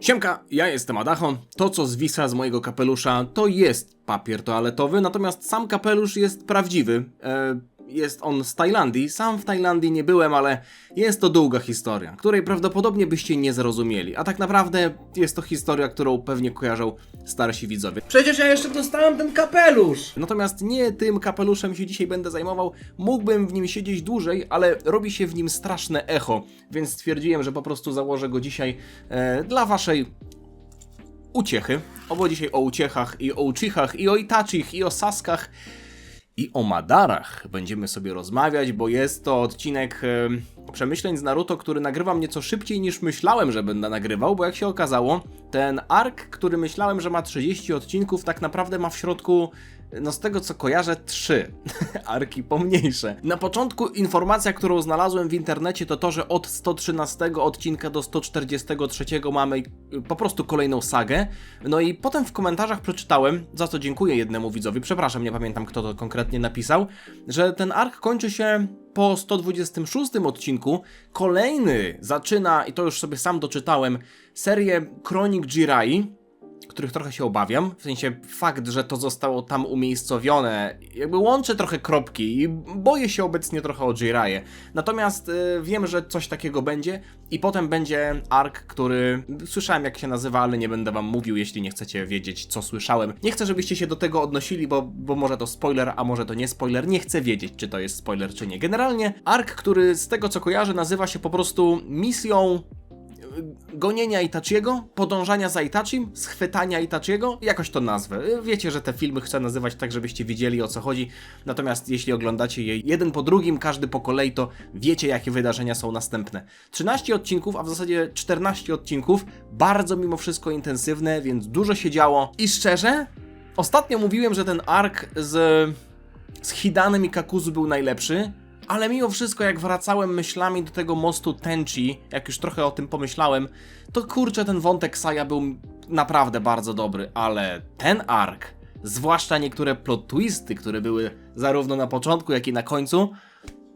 Siemka, ja jestem Adacho. To, co zwisa z mojego kapelusza, to jest papier toaletowy, natomiast sam kapelusz jest prawdziwy. Jest on z Tajlandii. Sam w Tajlandii nie byłem, ale jest to długa historia, której prawdopodobnie byście nie zrozumieli. A tak naprawdę jest to historia, którą pewnie kojarzą starsi widzowie. Przecież ja jeszcze dostałem ten kapelusz! Natomiast nie tym kapeluszem się dzisiaj będę zajmował. Mógłbym w nim siedzieć dłużej, ale robi się w nim straszne echo, więc stwierdziłem, że po prostu założę go dzisiaj dla waszej uciechy. Bo dzisiaj o uciechach i o uchichach i o Itachich i o Saskach i o Madarach będziemy sobie rozmawiać, bo jest to odcinek przemyśleń z Naruto, który nagrywam nieco szybciej niż myślałem, że będę nagrywał, bo jak się okazało, ten ark, który myślałem, że ma 30 odcinków, tak naprawdę ma w środku, no z tego co kojarzę, 3 arki pomniejsze. Na początku informacja, którą znalazłem w internecie, to to, że od 113 odcinka do 143 mamy po prostu kolejną sagę. No i potem w komentarzach przeczytałem, za co dziękuję jednemu widzowi, przepraszam, nie pamiętam kto to konkretnie napisał, że ten ark kończy się po 126 odcinku. Kolejny zaczyna, i to już sobie sam doczytałem, serię Kronik Jirai, których trochę się obawiam, w sensie fakt, że to zostało tam umiejscowione, jakby łączę trochę kropki i boję się obecnie trochę o Jiraiya. Natomiast wiem, że coś takiego będzie i potem będzie ark, który słyszałem jak się nazywa, ale nie będę wam mówił, jeśli nie chcecie wiedzieć, co słyszałem. Nie chcę, żebyście się do tego odnosili, bo może to spoiler, a może to nie spoiler. Nie chcę wiedzieć, czy to jest spoiler, czy nie. Generalnie ark, który z tego co kojarzę nazywa się po prostu misją gonienia Itachiego, podążania za Itachim, schwytania Itachiego, jakoś to nazwę. Wiecie, że te filmy chcę nazywać tak, żebyście wiedzieli, o co chodzi, natomiast jeśli oglądacie je jeden po drugim, każdy po kolei, to wiecie, jakie wydarzenia są następne. 13 odcinków, a w zasadzie 14 odcinków, bardzo mimo wszystko intensywne, więc dużo się działo i szczerze, ostatnio mówiłem, że ten ark z Hidanem i Kakuzu był najlepszy, ale mimo wszystko, jak wracałem myślami do tego mostu Tenchi, jak już trochę o tym pomyślałem, to kurczę, ten wątek Saya był naprawdę bardzo dobry, ale ten ark, zwłaszcza niektóre plot twisty, które były zarówno na początku, jak i na końcu,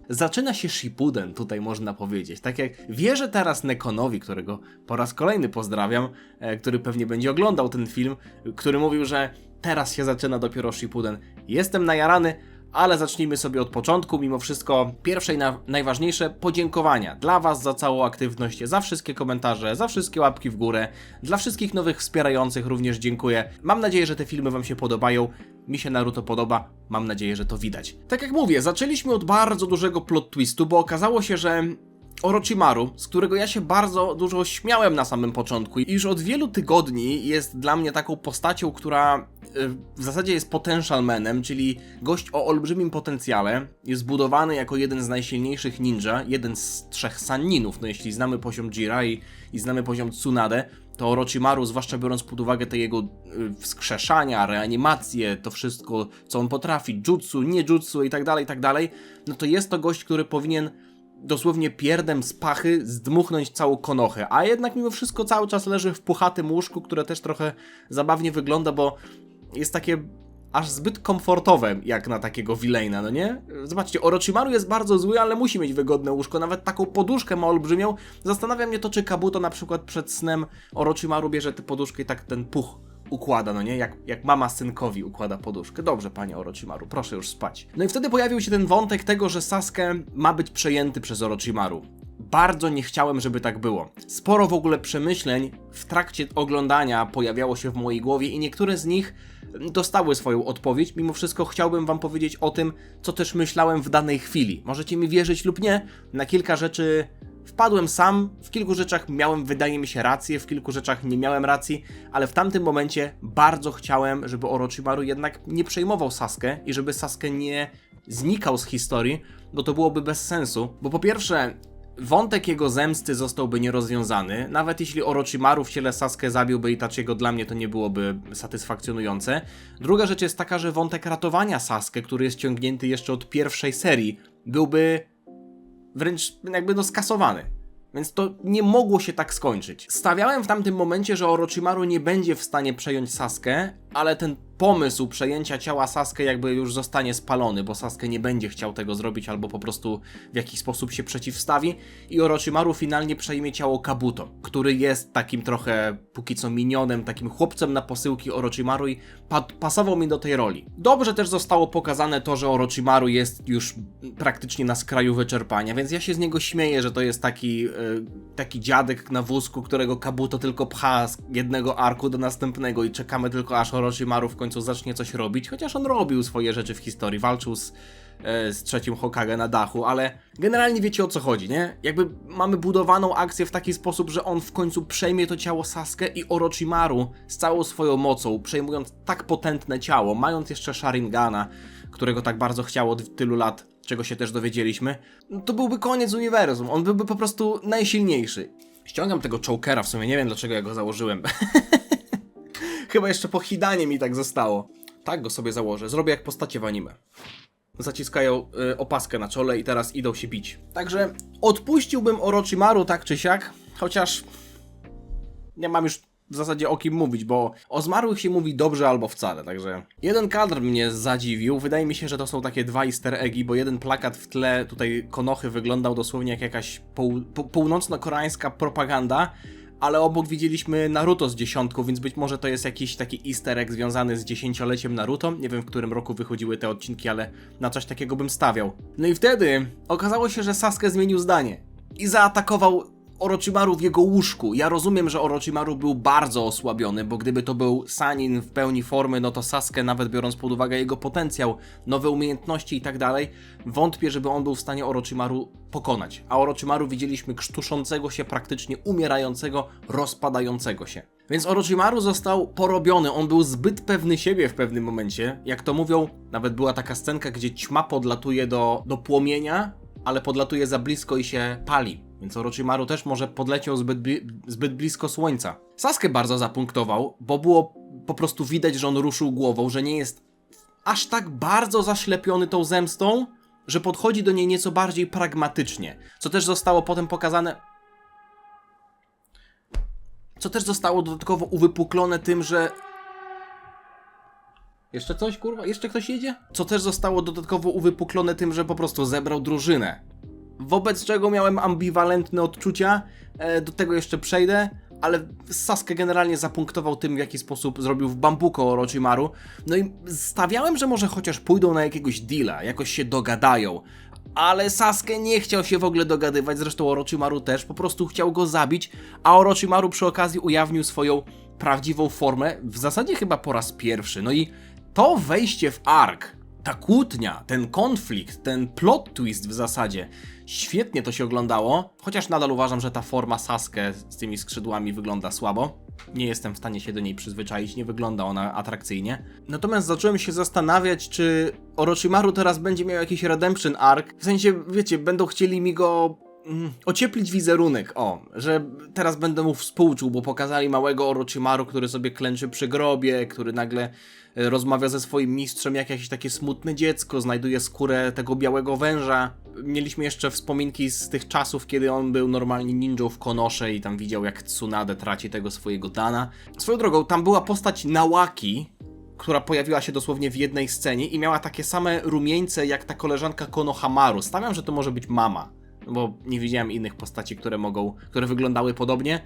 zaczyna się Shippuden, tutaj można powiedzieć. Tak jak wierzę teraz Nekonowi, którego po raz kolejny pozdrawiam, który pewnie będzie oglądał ten film, który mówił, że teraz się zaczyna dopiero Shippuden. Jestem najarany, ale zacznijmy sobie od początku. Mimo wszystko pierwsze i najważniejsze podziękowania dla was za całą aktywność, za wszystkie komentarze, za wszystkie łapki w górę, dla wszystkich nowych wspierających również dziękuję. Mam nadzieję, że te filmy wam się podobają. Mi się Naruto podoba, mam nadzieję, że to widać. Tak jak mówię, zaczęliśmy od bardzo dużego plot twistu, bo okazało się, że Orochimaru, z którego ja się bardzo dużo śmiałem na samym początku i już od wielu tygodni jest dla mnie taką postacią, która w zasadzie jest potential manem, czyli gość o olbrzymim potencjale, jest budowany jako jeden z najsilniejszych ninja, jeden z 3 sanninów, no jeśli znamy poziom Jirai i znamy poziom Tsunade, to Orochimaru, zwłaszcza biorąc pod uwagę te jego wskrzeszania, reanimacje, to wszystko, co on potrafi, jutsu, nie jutsu i tak dalej, no to jest to gość, który powinien dosłownie pierdem z pachy zdmuchnąć całą Konohę, a jednak mimo wszystko cały czas leży w puchatym łóżku, które też trochę zabawnie wygląda, bo jest takie aż zbyt komfortowe jak na takiego villaina, no nie? Zobaczcie, Orochimaru jest bardzo zły, ale musi mieć wygodne łóżko, nawet taką poduszkę ma olbrzymią. Zastanawia mnie to, czy Kabuto na przykład przed snem Orochimaru bierze tę poduszkę i tak ten puch układa, no nie? Jak mama synkowi układa poduszkę. Dobrze, panie Orochimaru, proszę już spać. No i wtedy pojawił się ten wątek tego, że Sasuke ma być przejęty przez Orochimaru. Bardzo nie chciałem, żeby tak było. Sporo w ogóle przemyśleń w trakcie oglądania pojawiało się w mojej głowie i niektóre z nich dostały swoją odpowiedź. Mimo wszystko chciałbym wam powiedzieć o tym, co też myślałem w danej chwili. Możecie mi wierzyć lub nie, na kilka rzeczy wpadłem sam, w kilku rzeczach miałem, wydaje mi się, rację, w kilku rzeczach nie miałem racji, ale w tamtym momencie bardzo chciałem, żeby Orochimaru jednak nie przejmował Sasuke i żeby Sasuke nie znikał z historii, bo to byłoby bez sensu, bo po pierwsze wątek jego zemsty zostałby nierozwiązany, nawet jeśli Orochimaru w ciele Sasuke zabiłby Itachiego, dla mnie to nie byłoby satysfakcjonujące. Druga rzecz jest taka, że wątek ratowania Sasuke, który jest ciągnięty jeszcze od pierwszej serii, byłby wręcz jakby skasowany. Więc to nie mogło się tak skończyć. Stawiałem w tamtym momencie, że Orochimaru nie będzie w stanie przejąć Sasuke, ale ten pomysł przejęcia ciała Sasuke jakby już zostanie spalony, bo Sasuke nie będzie chciał tego zrobić albo po prostu w jakiś sposób się przeciwstawi i Orochimaru finalnie przejmie ciało Kabuto, który jest takim trochę póki co minionem, takim chłopcem na posyłki Orochimaru i pasował mi do tej roli. Dobrze też zostało pokazane to, że Orochimaru jest już praktycznie na skraju wyczerpania, więc ja się z niego śmieję, że to jest taki dziadek na wózku, którego Kabuto tylko pcha z jednego arku do następnego i czekamy tylko aż Orochimaru w końcu zacznie coś robić, chociaż on robił swoje rzeczy w historii, walczył z trzecim Hokage na dachu, ale generalnie wiecie o co chodzi, nie? Jakby mamy budowaną akcję w taki sposób, że on w końcu przejmie to ciało Sasuke i Orochimaru z całą swoją mocą, przejmując tak potentne ciało, mając jeszcze Sharingana, którego tak bardzo chciał od tylu lat, czego się też dowiedzieliśmy, no to byłby koniec uniwersum, on byłby po prostu najsilniejszy. Ściągam tego chokera, w sumie nie wiem dlaczego ja go założyłem. Chyba jeszcze po Hidanie mi tak zostało. Tak go sobie założę, zrobię jak postacie w anime. Zaciskają opaskę na czole i teraz idą się bić. Także odpuściłbym Orochimaru tak czy siak, chociaż nie mam już w zasadzie o kim mówić, bo o zmarłych się mówi dobrze albo wcale, także... Jeden kadr mnie zadziwił, wydaje mi się, że to są takie dwa easter eggi, bo jeden plakat w tle tutaj Konochy wyglądał dosłownie jak jakaś północno-koreańska propaganda, ale obok widzieliśmy Naruto z dziesiątką, więc być może to jest jakiś taki easter egg związany z 10-leciem Naruto. Nie wiem w którym roku wychodziły te odcinki, ale na coś takiego bym stawiał. No i wtedy okazało się, że Sasuke zmienił zdanie i zaatakował Orochimaru w jego łóżku. Ja rozumiem, że Orochimaru był bardzo osłabiony, bo gdyby to był Sanin w pełni formy, no to Sasuke, nawet biorąc pod uwagę jego potencjał, nowe umiejętności i tak dalej, wątpię, żeby on był w stanie Orochimaru pokonać. A Orochimaru widzieliśmy krztuszącego się, praktycznie umierającego, rozpadającego się. Więc Orochimaru został porobiony, on był zbyt pewny siebie w pewnym momencie. Jak to mówią, nawet była taka scenka, gdzie ćma podlatuje do płomienia, ale podlatuje za blisko i się pali. Więc Orochimaru też może podleciał zbyt blisko słońca. Sasuke bardzo zapunktował, bo było po prostu widać, że on ruszył głową, że nie jest aż tak bardzo zaślepiony tą zemstą, że podchodzi do niej nieco bardziej pragmatycznie. Co też zostało potem pokazane... Co też zostało dodatkowo uwypuklone tym, że... Jeszcze coś, kurwa? Jeszcze ktoś jedzie? Co też zostało dodatkowo uwypuklone tym, że po prostu zebrał drużynę. Wobec czego miałem ambiwalentne odczucia, do tego jeszcze przejdę, ale Sasuke generalnie zapunktował tym, w jaki sposób zrobił w bambuko Orochimaru. No i stawiałem, że może chociaż pójdą na jakiegoś deala, jakoś się dogadają. Ale Sasuke nie chciał się w ogóle dogadywać, zresztą Orochimaru też, po prostu chciał go zabić, a Orochimaru przy okazji ujawnił swoją prawdziwą formę, w zasadzie chyba po raz pierwszy. No i to wejście w ark, ta kłótnia, ten konflikt, ten plot twist w zasadzie, świetnie to się oglądało, chociaż nadal uważam, że ta forma Sasuke z tymi skrzydłami wygląda słabo. Nie jestem w stanie się do niej przyzwyczaić, nie wygląda ona atrakcyjnie. Natomiast zacząłem się zastanawiać, czy Orochimaru teraz będzie miał jakiś redemption arc, w sensie, wiecie, będą chcieli mi go... ocieplić wizerunek, że teraz będę mu współczuł, bo pokazali małego Orochimaru, który sobie klęczy przy grobie, który nagle rozmawia ze swoim mistrzem jak jakieś takie smutne dziecko, znajduje skórę tego białego węża. Mieliśmy jeszcze wspominki z tych czasów, kiedy on był normalnie ninją w Konosze i tam widział jak Tsunade traci tego swojego Dana. Swoją drogą, tam była postać Nawaki, która pojawiła się dosłownie w jednej scenie i miała takie same rumieńce jak ta koleżanka Konohamaru. Stawiam, że to może być mama. Bo nie widziałem innych postaci, które wyglądały podobnie.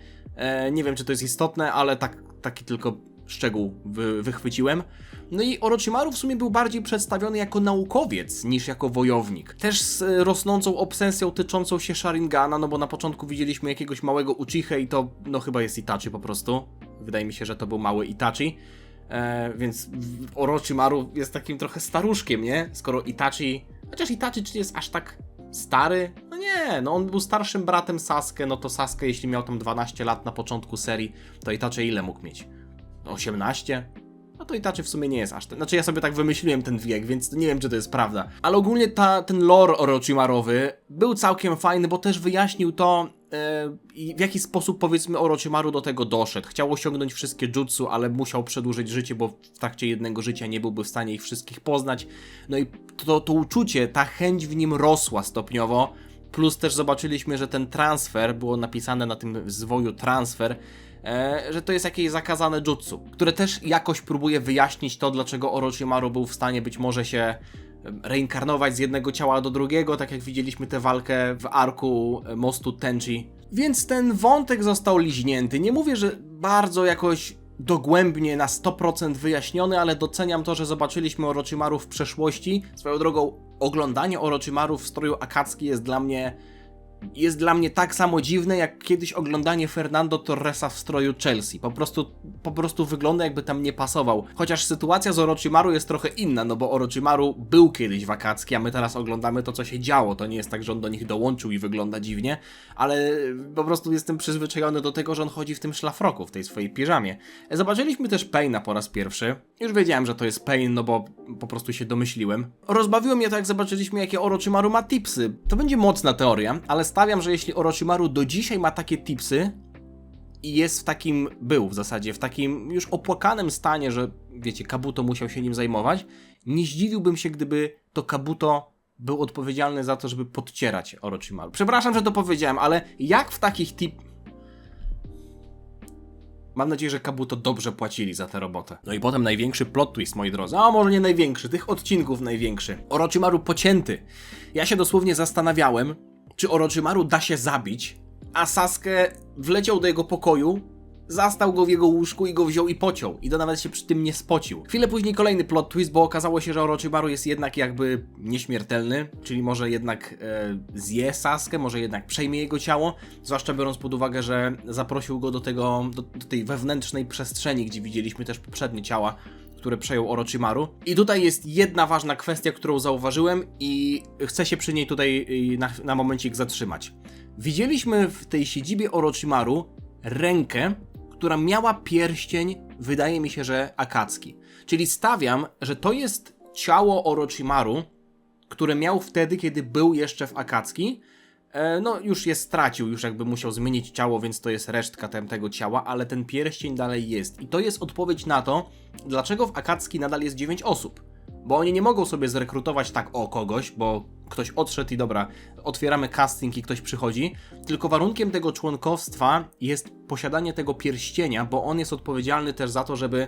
Nie wiem, czy to jest istotne, ale taki tylko szczegół wychwyciłem. No i Orochimaru w sumie był bardziej przedstawiony jako naukowiec niż jako wojownik. Też z rosnącą obsesją tyczącą się Sharingana, no bo na początku widzieliśmy jakiegoś małego Uchihę i to no chyba jest Itachi po prostu. Wydaje mi się, że to był mały Itachi. Więc Orochimaru jest takim trochę staruszkiem, nie? Skoro Itachi... Chociaż Itachi czy jest aż tak stary? No nie, no on był starszym bratem Sasuke, no to Sasuke jeśli miał tam 12 lat na początku serii, to Itachi ile mógł mieć? 18? No to Itachi w sumie nie jest aż ten. Znaczy ja sobie tak wymyśliłem ten wiek, więc nie wiem czy to jest prawda. Ale ogólnie ten lore Orochimarowy był całkiem fajny, bo też wyjaśnił to i w jaki sposób powiedzmy Orochimaru do tego doszedł. Chciał osiągnąć wszystkie jutsu, ale musiał przedłużyć życie, bo w trakcie jednego życia nie byłby w stanie ich wszystkich poznać. No i to uczucie, ta chęć w nim rosła stopniowo. Plus też zobaczyliśmy, że ten transfer, było napisane na tym zwoju transfer, że to jest jakieś zakazane jutsu, które też jakoś próbuje wyjaśnić to, dlaczego Orochimaru był w stanie być może się reinkarnować z jednego ciała do drugiego, tak jak widzieliśmy tę walkę w arku mostu Tenchi. Więc ten wątek został liźnięty. Nie mówię, że bardzo jakoś dogłębnie na 100% wyjaśniony, ale doceniam to, że zobaczyliśmy Orochimaru w przeszłości. Swoją drogą, oglądanie Orochimaru w stroju Akatsuki jest dla mnie tak samo dziwne, jak kiedyś oglądanie Fernando Torresa w stroju Chelsea. Po prostu wygląda, jakby tam nie pasował. Chociaż sytuacja z Orochimaru jest trochę inna, no bo Orochimaru był kiedyś w Akatsuki, a my teraz oglądamy to, co się działo. To nie jest tak, że on do nich dołączył i wygląda dziwnie, ale po prostu jestem przyzwyczajony do tego, że on chodzi w tym szlafroku, w tej swojej piżamie. Zobaczyliśmy też Paina po raz pierwszy. Już wiedziałem, że to jest Pain, no bo po prostu się domyśliłem. Rozbawiło mnie to, jak zobaczyliśmy, jakie Orochimaru ma tipsy. To będzie mocna teoria, ale stawiam, że jeśli Orochimaru do dzisiaj ma takie tipsy i jest był w zasadzie w takim już opłakanym stanie, że wiecie, Kabuto musiał się nim zajmować, nie zdziwiłbym się, gdyby to Kabuto był odpowiedzialny za to, żeby podcierać Orochimaru. Przepraszam, że to powiedziałem, ale jak w takich Mam nadzieję, że Kabuto dobrze płacili za tę robotę. No i potem największy plot twist, moi drodzy. A może nie największy, tych odcinków największy. Orochimaru pocięty. Ja się dosłownie zastanawiałem, czy Orochimaru da się zabić, a Sasuke wleciał do jego pokoju, zastał go w jego łóżku i go wziął i pociął. I to nawet się przy tym nie spocił. Chwilę później kolejny plot twist, bo okazało się, że Orochimaru jest jednak jakby nieśmiertelny, czyli może jednak zje Sasuke, może jednak przejmie jego ciało, zwłaszcza biorąc pod uwagę, że zaprosił go do tej wewnętrznej przestrzeni, gdzie widzieliśmy też poprzednie ciała, które przejął Orochimaru. I tutaj jest jedna ważna kwestia, którą zauważyłem i chcę się przy niej tutaj na momencik zatrzymać. Widzieliśmy w tej siedzibie Orochimaru rękę, która miała pierścień, wydaje mi się, że Akatsuki. Czyli stawiam, że to jest ciało Orochimaru, które miał wtedy, kiedy był jeszcze w Akatsuki. No już je stracił, już jakby musiał zmienić ciało, więc to jest resztka tego ciała, ale ten pierścień dalej jest. I to jest odpowiedź na to, dlaczego w Akatsuki nadal jest 9 osób. Bo oni nie mogą sobie zrekrutować tak kogoś, bo ktoś odszedł i dobra, otwieramy casting i ktoś przychodzi, tylko warunkiem tego członkostwa jest posiadanie tego pierścienia, bo on jest odpowiedzialny też za to, żeby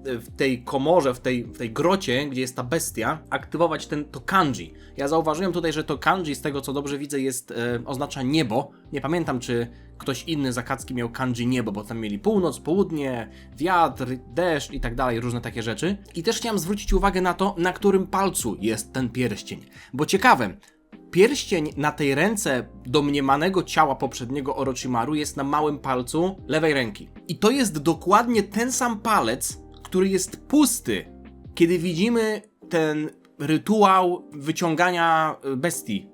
w tej komorze, w tej grocie, gdzie jest ta bestia, aktywować to kanji. Ja zauważyłem tutaj, że to kanji, z tego co dobrze widzę, oznacza niebo. Nie pamiętam, czy ktoś inny z Akatsuki miał kanji niebo, bo tam mieli północ, południe, wiatr, deszcz i tak dalej, różne takie rzeczy. I też chciałem zwrócić uwagę na to, na którym palcu jest ten pierścień. Bo ciekawe, pierścień na tej ręce domniemanego ciała poprzedniego Orochimaru jest na małym palcu lewej ręki. I to jest dokładnie ten sam palec, który jest pusty, kiedy widzimy ten rytuał wyciągania bestii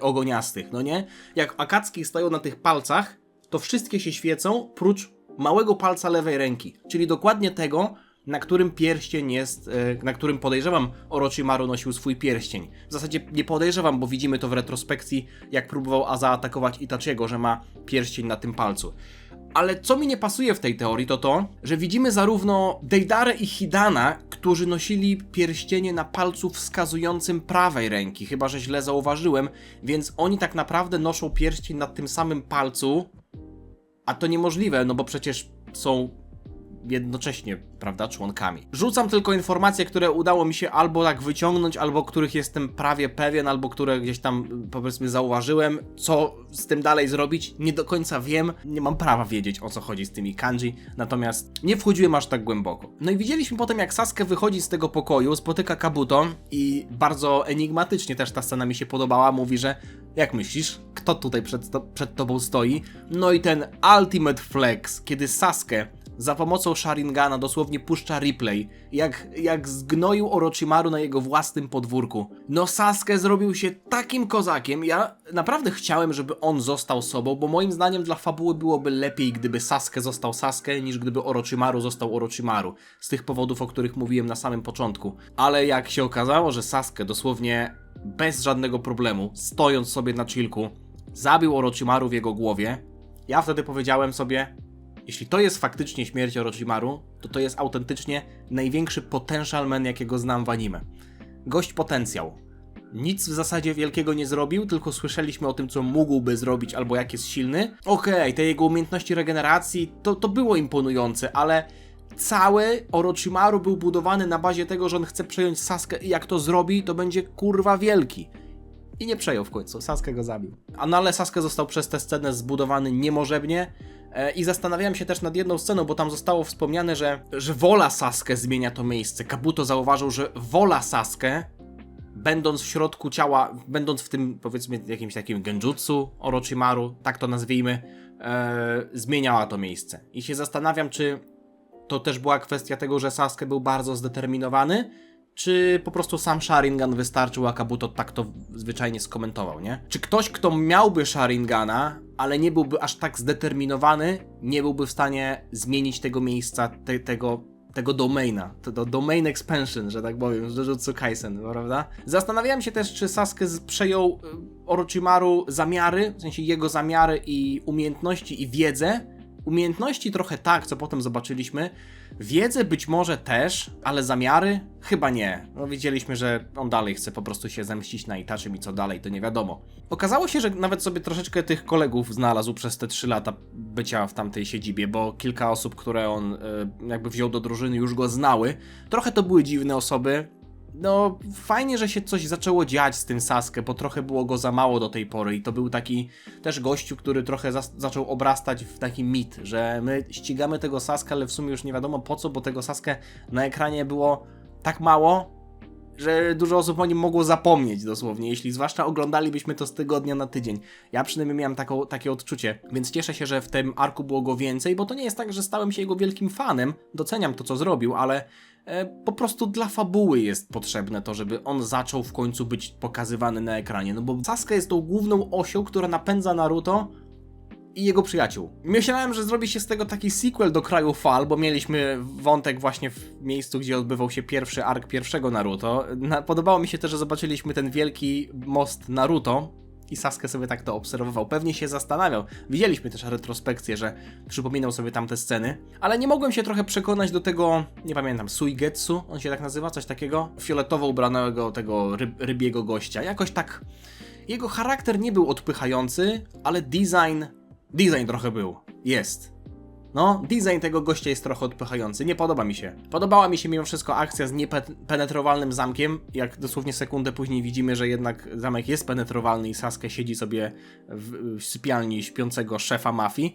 ogoniastych, no nie? Jak Akatsuki stoją na tych palcach, to wszystkie się świecą, prócz małego palca lewej ręki, czyli dokładnie tego, na którym pierścień jest, na którym podejrzewam Orochimaru nosił swój pierścień. W zasadzie nie podejrzewam, bo widzimy to w retrospekcji, jak próbował zaatakować Itachiego, że ma pierścień na tym palcu. Ale co mi nie pasuje w tej teorii, to, że widzimy zarówno Deidare i Hidana, którzy nosili pierścienie na palcu wskazującym prawej ręki, chyba że źle zauważyłem, więc oni tak naprawdę noszą pierścień na tym samym palcu, a to niemożliwe, no bo przecież są jednocześnie, prawda, członkami. Rzucam tylko informacje, które udało mi się albo tak wyciągnąć, albo których jestem prawie pewien, albo które gdzieś tam, powiedzmy, zauważyłem. Co z tym dalej zrobić, nie do końca wiem. Nie mam prawa wiedzieć, o co chodzi z tymi kanji, natomiast nie wchodziłem aż tak głęboko. No i widzieliśmy potem, jak Sasuke wychodzi z tego pokoju, spotyka Kabuto i bardzo enigmatycznie też ta scena mi się podobała. Mówi, że jak myślisz, kto tutaj przed tobą stoi? No i ten ultimate flex, kiedy Sasuke za pomocą Sharingana dosłownie puszcza replay, jak zgnoił Orochimaru na jego własnym podwórku. No Sasuke zrobił się takim kozakiem, ja naprawdę chciałem, żeby on został sobą, bo moim zdaniem dla fabuły byłoby lepiej, gdyby Sasuke został Sasuke, niż gdyby Orochimaru został Orochimaru. Z tych powodów, o których mówiłem na samym początku. Ale jak się okazało, że Sasuke dosłownie bez żadnego problemu, stojąc sobie na chillku, zabił Orochimaru w jego głowie, ja wtedy powiedziałem sobie, jeśli to jest faktycznie śmierć Orochimaru, to jest autentycznie największy potential man, jakiego znam w anime. Gość potencjał. Nic w zasadzie wielkiego nie zrobił, tylko słyszeliśmy o tym, co mógłby zrobić albo jak jest silny. Okej, te jego umiejętności regeneracji, to było imponujące, ale cały Orochimaru był budowany na bazie tego, że on chce przejąć Sasuke i jak to zrobi, to będzie kurwa wielki. I nie przejął w końcu, Sasuke go zabił. No ale Sasuke został przez tę scenę zbudowany niemożebnie. I zastanawiałem się też nad jedną sceną, bo tam zostało wspomniane, że wola Sasuke zmienia to miejsce. Kabuto zauważył, że wola Sasuke, będąc w środku ciała, będąc w tym, powiedzmy, jakimś takim genjutsu Orochimaru, tak to nazwijmy, zmieniała to miejsce. I się zastanawiam, czy to też była kwestia tego, że Sasuke był bardzo zdeterminowany, czy po prostu sam Sharingan wystarczył, a Kabuto tak to zwyczajnie skomentował, nie? Czy ktoś, kto miałby Sharingana, ale nie byłby aż tak zdeterminowany, nie byłby w stanie zmienić tego miejsca, tego domaina, to domain expansion, że tak powiem, z Jujutsu Kaisen, prawda? Zastanawiałem się też, czy Sasuke przejął Orochimaru zamiary, w sensie jego zamiary i umiejętności i wiedzę. Umiejętności trochę tak, co potem zobaczyliśmy. Wiedzę być może też, ale zamiary? Chyba nie. No widzieliśmy, że on dalej chce po prostu się zemścić na Itachim i co dalej, to nie wiadomo. Okazało się, że nawet sobie troszeczkę tych kolegów znalazł przez te 3 lata bycia w tamtej siedzibie, bo kilka osób, które on jakby wziął do drużyny, już go znały. Trochę to były dziwne osoby. No, fajnie, że się coś zaczęło dziać z tym Sasuke, bo trochę było go za mało do tej pory i to był taki też gościu, który trochę zaczął obrastać w taki mit, że my ścigamy tego Sasuke, ale w sumie już nie wiadomo po co, bo tego Sasuke na ekranie było tak mało, że dużo osób o nim mogło zapomnieć dosłownie, jeśli zwłaszcza oglądalibyśmy to z tygodnia na tydzień. Ja przynajmniej miałem takie odczucie, więc cieszę się, że w tym arku było go więcej, bo to nie jest tak, że stałem się jego wielkim fanem, doceniam to, co zrobił, ale po prostu dla fabuły jest potrzebne to, żeby on zaczął w końcu być pokazywany na ekranie, no bo Sasuke jest tą główną osią, która napędza Naruto i jego przyjaciół. Myślałem, że zrobi się z tego taki sequel do Kraju Fal, bo mieliśmy wątek właśnie w miejscu, gdzie odbywał się pierwszy ark pierwszego Naruto. Podobało mi się też, że zobaczyliśmy ten wielki most Naruto i Sasuke sobie tak to obserwował. Pewnie się zastanawiał. Widzieliśmy też retrospekcję, że przypominał sobie tamte sceny, ale nie mogłem się trochę przekonać do tego, nie pamiętam, Suigetsu, on się tak nazywa, coś takiego? Fioletowo ubranego tego rybiego gościa. Jakoś tak jego charakter nie był odpychający, ale design trochę był. Jest. No, design tego gościa jest trochę odpychający, nie podoba mi się. Podobała mi się mimo wszystko akcja z niepenetrowalnym zamkiem, jak dosłownie sekundę później widzimy, że jednak zamek jest penetrowalny i Sasuke siedzi sobie w sypialni śpiącego szefa mafii.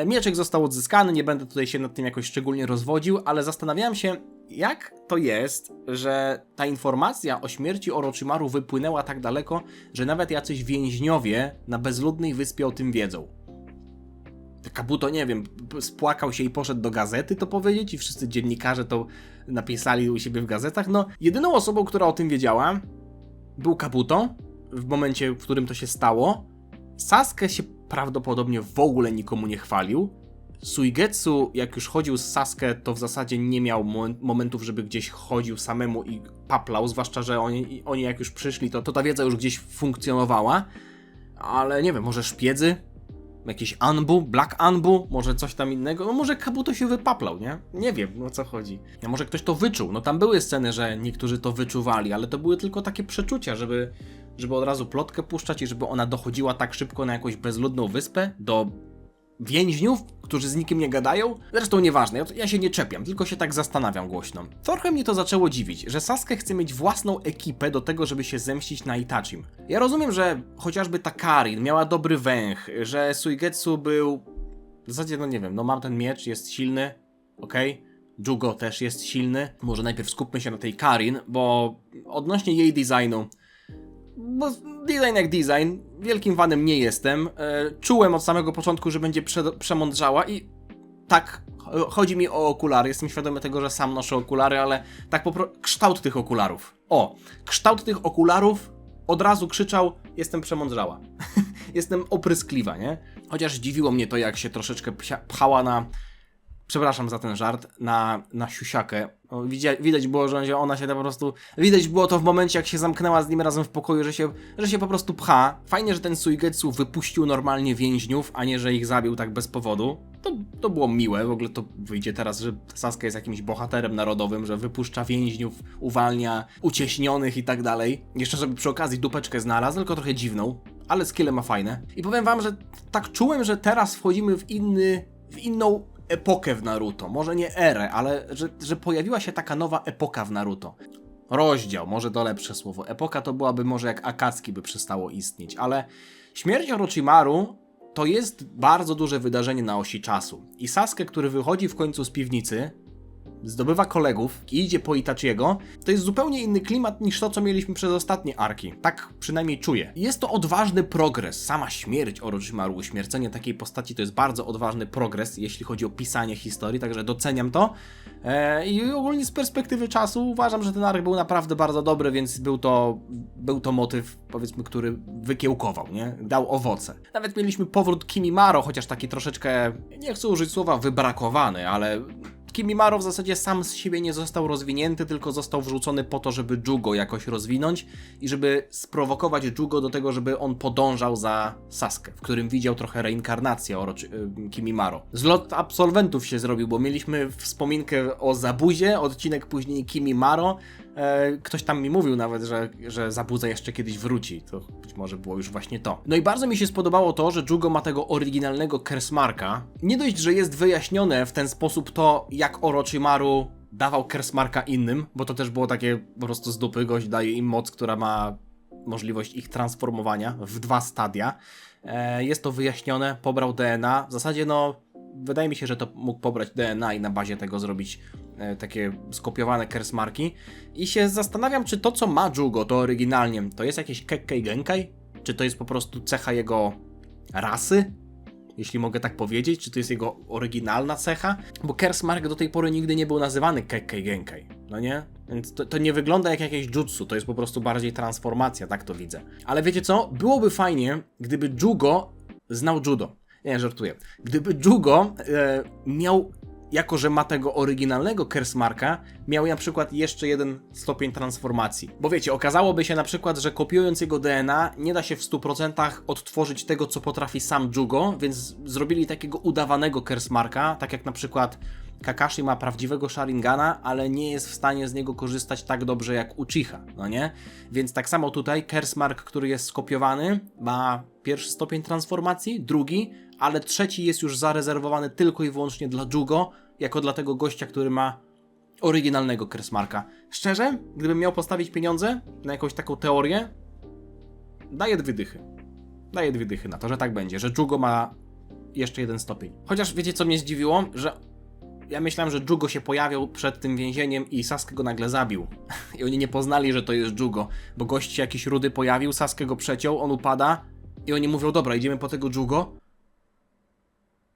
Mieczek został odzyskany, nie będę tutaj się nad tym jakoś szczególnie rozwodził, ale zastanawiałem się, jak to jest, że ta informacja o śmierci Orochimaru wypłynęła tak daleko, że nawet jacyś więźniowie na bezludnej wyspie o tym wiedzą. Kabuto, nie wiem, spłakał się i poszedł do gazety to powiedzieć i wszyscy dziennikarze to napisali u siebie w gazetach. No, jedyną osobą, która o tym wiedziała, był Kabuto w momencie, w którym to się stało. Sasuke się prawdopodobnie w ogóle nikomu nie chwalił. Suigetsu, jak już chodził z Sasuke, to w zasadzie nie miał momentów, żeby gdzieś chodził samemu i paplał, zwłaszcza, że oni jak już przyszli, to ta wiedza już gdzieś funkcjonowała. Ale nie wiem, może szpiedzy? Jakiś Anbu, Black Anbu, może coś tam innego, no może Kabuto się wypaplał, nie? Nie wiem, o co chodzi. A może ktoś to wyczuł, no tam były sceny, że niektórzy to wyczuwali, ale to były tylko takie przeczucia, żeby od razu plotkę puszczać i żeby ona dochodziła tak szybko na jakąś bezludną wyspę, do więźniów, którzy z nikim nie gadają. Zresztą nieważne, ja się nie czepiam, tylko się tak zastanawiam głośno. Trochę mnie to zaczęło dziwić, że Sasuke chce mieć własną ekipę do tego, żeby się zemścić na Itachim. Ja rozumiem, że chociażby ta Karin miała dobry węch, że Suigetsu był... W zasadzie, no nie wiem, no mam ten miecz, jest silny, okej. Jugo też jest silny. Może najpierw skupmy się na tej Karin, bo odnośnie jej designu, bo design jak design, wielkim fanem nie jestem. Czułem od samego początku, że będzie przemądrzała i tak, chodzi mi o okulary. Jestem świadomy tego, że sam noszę okulary, ale tak kształt tych okularów. Kształt tych okularów od razu krzyczał, jestem przemądrzała. Jestem opryskliwa, nie? Chociaż dziwiło mnie to, jak się troszeczkę pchała na... Przepraszam za ten żart, na siusiakę. Widać było, że ona się po prostu... Widać było to w momencie, jak się zamknęła z nim razem w pokoju, że się po prostu pcha. Fajnie, że ten Suigetsu wypuścił normalnie więźniów, a nie, że ich zabił tak bez powodu. To było miłe, w ogóle to wyjdzie teraz, że Sasuke jest jakimś bohaterem narodowym, że wypuszcza więźniów, uwalnia ucieśnionych i tak dalej. Jeszcze żeby przy okazji dupeczkę znalazł, tylko trochę dziwną, ale skille ma fajne. I powiem wam, że tak czułem, że teraz wchodzimy w inną epokę w Naruto. Może nie erę, ale że pojawiła się taka nowa epoka w Naruto. Rozdział, może to lepsze słowo. Epoka to byłaby może jak Akatsuki by przestało istnieć, ale śmierć Orochimaru to jest bardzo duże wydarzenie na osi czasu. I Sasuke, który wychodzi w końcu z piwnicy, zdobywa kolegów i idzie po Itachiego, to jest zupełnie inny klimat niż to, co mieliśmy przez ostatnie arki. Tak przynajmniej czuję. Jest to odważny progres. Sama śmierć Orochimaru, uśmiercenie takiej postaci to jest bardzo odważny progres, jeśli chodzi o pisanie historii, także doceniam to. I ogólnie z perspektywy czasu uważam, że ten ark był naprawdę bardzo dobry, więc był to motyw, powiedzmy, który wykiełkował, nie? Dał owoce. Nawet mieliśmy powrót Kimimaro, chociaż taki troszeczkę, nie chcę użyć słowa wybrakowany, ale Kimimaro w zasadzie sam z siebie nie został rozwinięty, tylko został wrzucony po to, żeby Jugo jakoś rozwinąć i żeby sprowokować Jugo do tego, żeby on podążał za Sasuke, w którym widział trochę reinkarnację Kimimaro. Zlot absolwentów się zrobił, bo mieliśmy wspominkę o Zabuzie, odcinek później Kimimaro. Ktoś tam mi mówił nawet, że Zabuza jeszcze kiedyś wróci. To być może było już właśnie to. No i bardzo mi się spodobało to, że Jugo ma tego oryginalnego Kersmarka. Nie dość, że jest wyjaśnione w ten sposób to, jak Orochimaru dawał Kersmarka innym, bo to też było takie po prostu z dupy. Gość daje im moc, która ma możliwość ich transformowania w 2 stadia. Jest to wyjaśnione, pobrał DNA. W zasadzie wydaje mi się, że to mógł pobrać DNA i na bazie tego zrobić takie skopiowane Kersmarki. I się zastanawiam, czy to, co ma Jugo, to oryginalnie, to jest jakieś Kekkei Genkai? Czy to jest po prostu cecha jego rasy? Jeśli mogę tak powiedzieć, czy to jest jego oryginalna cecha? Bo Kersmark do tej pory nigdy nie był nazywany Kekkei Genkai, no nie? Więc to nie wygląda jak jakieś jutsu, to jest po prostu bardziej transformacja, tak to widzę. Ale wiecie co? Byłoby fajnie, gdyby Jugo znał judo. Nie, żartuję. Gdyby Jugo miał, jako że ma tego oryginalnego Kersmarka, miał na przykład jeszcze jeden stopień transformacji. Bo wiecie, okazałoby się na przykład, że kopiując jego DNA nie da się w 100% odtworzyć tego, co potrafi sam Jugo, więc zrobili takiego udawanego Kersmarka, tak jak na przykład Kakashi ma prawdziwego Sharingana, ale nie jest w stanie z niego korzystać tak dobrze jak Uchiha, no nie? Więc tak samo tutaj Kersmark, który jest skopiowany, ma pierwszy stopień transformacji, drugi, ale trzeci jest już zarezerwowany tylko i wyłącznie dla Jugo, jako dla tego gościa, który ma oryginalnego Kersmarka. Szczerze, gdybym miał postawić pieniądze na jakąś taką teorię, daję 2 dychy. Daję 2 dychy na to, że tak będzie, że Jugo ma jeszcze 1 stopień. Chociaż wiecie, co mnie zdziwiło? Że ja myślałem, że Jugo się pojawił przed tym więzieniem i Sasuke go nagle zabił. I oni nie poznali, że to jest Jugo, bo gość się jakiś rudy pojawił, Sasuke go przeciął, on upada i oni mówią, dobra, idziemy po tego Jugo.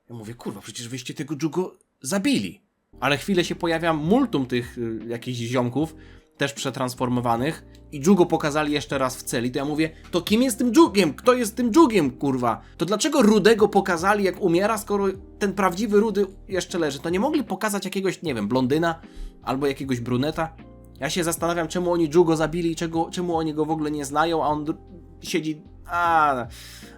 Ja mówię, kurwa, przecież wyście tego Jugo zabili. Ale chwilę się pojawia multum tych jakichś ziomków, też przetransformowanych i Jugo pokazali jeszcze raz w celi, to ja mówię, to kim jest tym Jugiem? Kto jest tym Jugiem, kurwa? To dlaczego Rudego pokazali, jak umiera, skoro ten prawdziwy Rudy jeszcze leży? To nie mogli pokazać jakiegoś, nie wiem, blondyna albo jakiegoś bruneta? Ja się zastanawiam, czemu oni Jugo zabili i czemu oni go w ogóle nie znają, a on siedzi...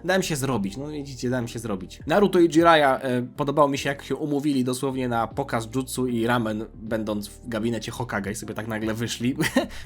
dałem się zrobić, no widzicie, dałem się zrobić. Naruto i Jiraiya podobało mi się, jak się umówili dosłownie na pokaz jutsu i ramen, będąc w gabinecie Hokage i sobie tak nagle wyszli.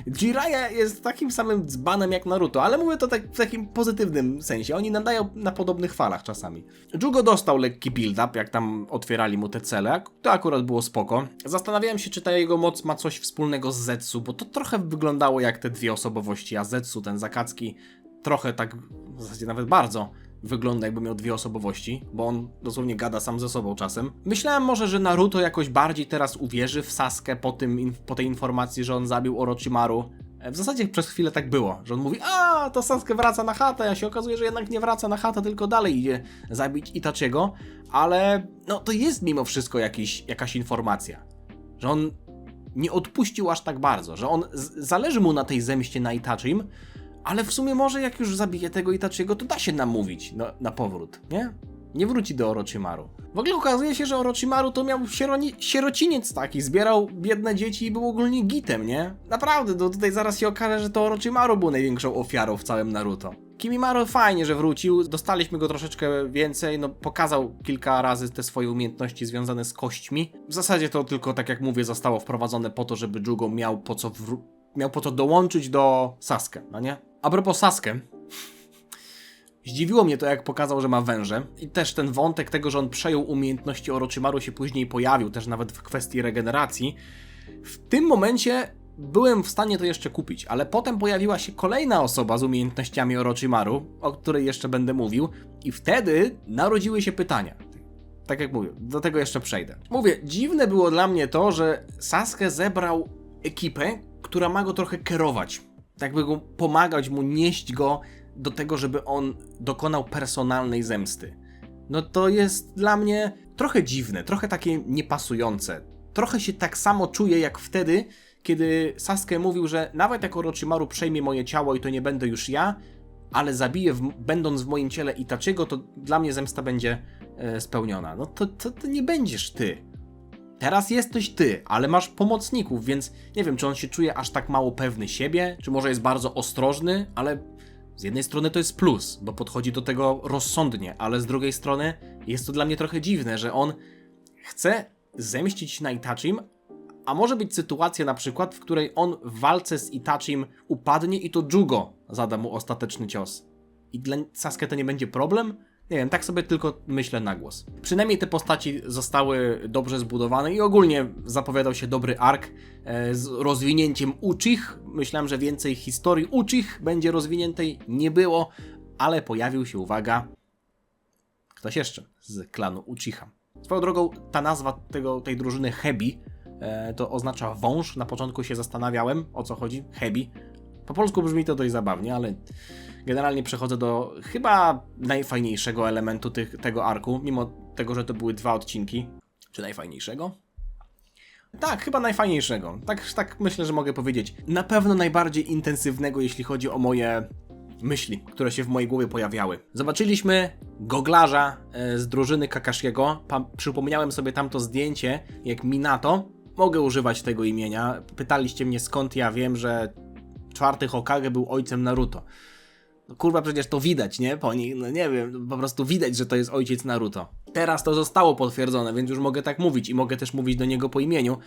Jiraiya jest takim samym dzbanem jak Naruto, ale mówię to tak w takim pozytywnym sensie. Oni nadają na podobnych falach czasami. Jugo dostał lekki build-up, jak tam otwierali mu te cele. To akurat było spoko. Zastanawiałem się, czy ta jego moc ma coś wspólnego z Zetsu, bo to trochę wyglądało jak te 2 osobowości, a Zetsu, ten Zakatsuki, trochę tak, w zasadzie nawet bardzo, wygląda jakby miał 2 osobowości, bo on dosłownie gada sam ze sobą czasem. Myślałem może, że Naruto jakoś bardziej teraz uwierzy w Sasuke po tej informacji, że on zabił Orochimaru. W zasadzie przez chwilę tak było, że on mówi, to Sasuke wraca na chatę, a się okazuje, że jednak nie wraca na chatę, tylko dalej idzie zabić Itachiego, ale to jest mimo wszystko jakaś informacja, że on nie odpuścił aż tak bardzo, że on zależy mu na tej zemście na Itachim, ale w sumie może jak już zabije tego Itachiego, to da się namówić na powrót, nie? Nie wróci do Orochimaru. W ogóle okazuje się, że Orochimaru to miał sierociniec taki, zbierał biedne dzieci i był ogólnie gitem, nie? Naprawdę, tutaj zaraz się okaże, że to Orochimaru był największą ofiarą w całym Naruto. Kimimaro fajnie, że wrócił, dostaliśmy go troszeczkę więcej, no pokazał kilka razy te swoje umiejętności związane z kośćmi. W zasadzie to tylko, tak jak mówię, zostało wprowadzone po to, żeby Jugo miał po co dołączyć do Sasuke, no nie? A propos Sasuke, zdziwiło mnie to, jak pokazał, że ma węże. I też ten wątek tego, że on przejął umiejętności Orochimaru się później pojawił, też nawet w kwestii regeneracji. W tym momencie byłem w stanie to jeszcze kupić, ale potem pojawiła się kolejna osoba z umiejętnościami Orochimaru, o której jeszcze będę mówił, i wtedy narodziły się pytania. Tak jak mówię, do tego jeszcze przejdę. Mówię, dziwne było dla mnie to, że Sasuke zebrał ekipę, która ma go trochę kierować. Tak by go pomagać mu, nieść go do tego, żeby on dokonał personalnej zemsty. No to jest dla mnie trochę dziwne, trochę takie niepasujące. Trochę się tak samo czuję jak wtedy, kiedy Sasuke mówił, że nawet jak Orochimaru przejmie moje ciało i to nie będę już ja, ale zabiję będąc w moim ciele Itachiego, to dla mnie zemsta będzie spełniona. No to nie będziesz ty. Teraz jesteś ty, ale masz pomocników, więc nie wiem, czy on się czuje aż tak mało pewny siebie, czy może jest bardzo ostrożny, ale z jednej strony to jest plus, bo podchodzi do tego rozsądnie, ale z drugiej strony jest to dla mnie trochę dziwne, że on chce zemścić się na Itachim, a może być sytuacja na przykład, w której on w walce z Itachim upadnie i to Jugo zada mu ostateczny cios. I dla Sasuke to nie będzie problem? Nie wiem, tak sobie tylko myślę na głos. Przynajmniej te postaci zostały dobrze zbudowane i ogólnie zapowiadał się dobry ark z rozwinięciem Uchich. Myślałem, że więcej historii Uchich będzie rozwiniętej. Nie było, ale pojawił się, uwaga, ktoś jeszcze z klanu Uchiha. Swoją drogą, ta nazwa tej drużyny Hebi to oznacza wąż. Na początku się zastanawiałem, o co chodzi. Hebi. Po polsku brzmi to dość zabawnie, ale generalnie przechodzę do chyba najfajniejszego elementu tego arku, mimo tego, że to były 2 odcinki. Czy najfajniejszego? Tak, chyba najfajniejszego. Tak myślę, że mogę powiedzieć. Na pewno najbardziej intensywnego, jeśli chodzi o moje myśli, które się w mojej głowie pojawiały. Zobaczyliśmy goglarza z drużyny Kakashiego. Przypomniałem sobie tamto zdjęcie, jak Minato. Mogę używać tego imienia. Pytaliście mnie, skąd ja wiem, że 4. Hokage był ojcem Naruto. No kurwa, przecież to widać, nie? Po nich, no nie wiem, po prostu widać, że to jest ojciec Naruto. Teraz to zostało potwierdzone, więc już mogę tak mówić i mogę też mówić do niego po imieniu,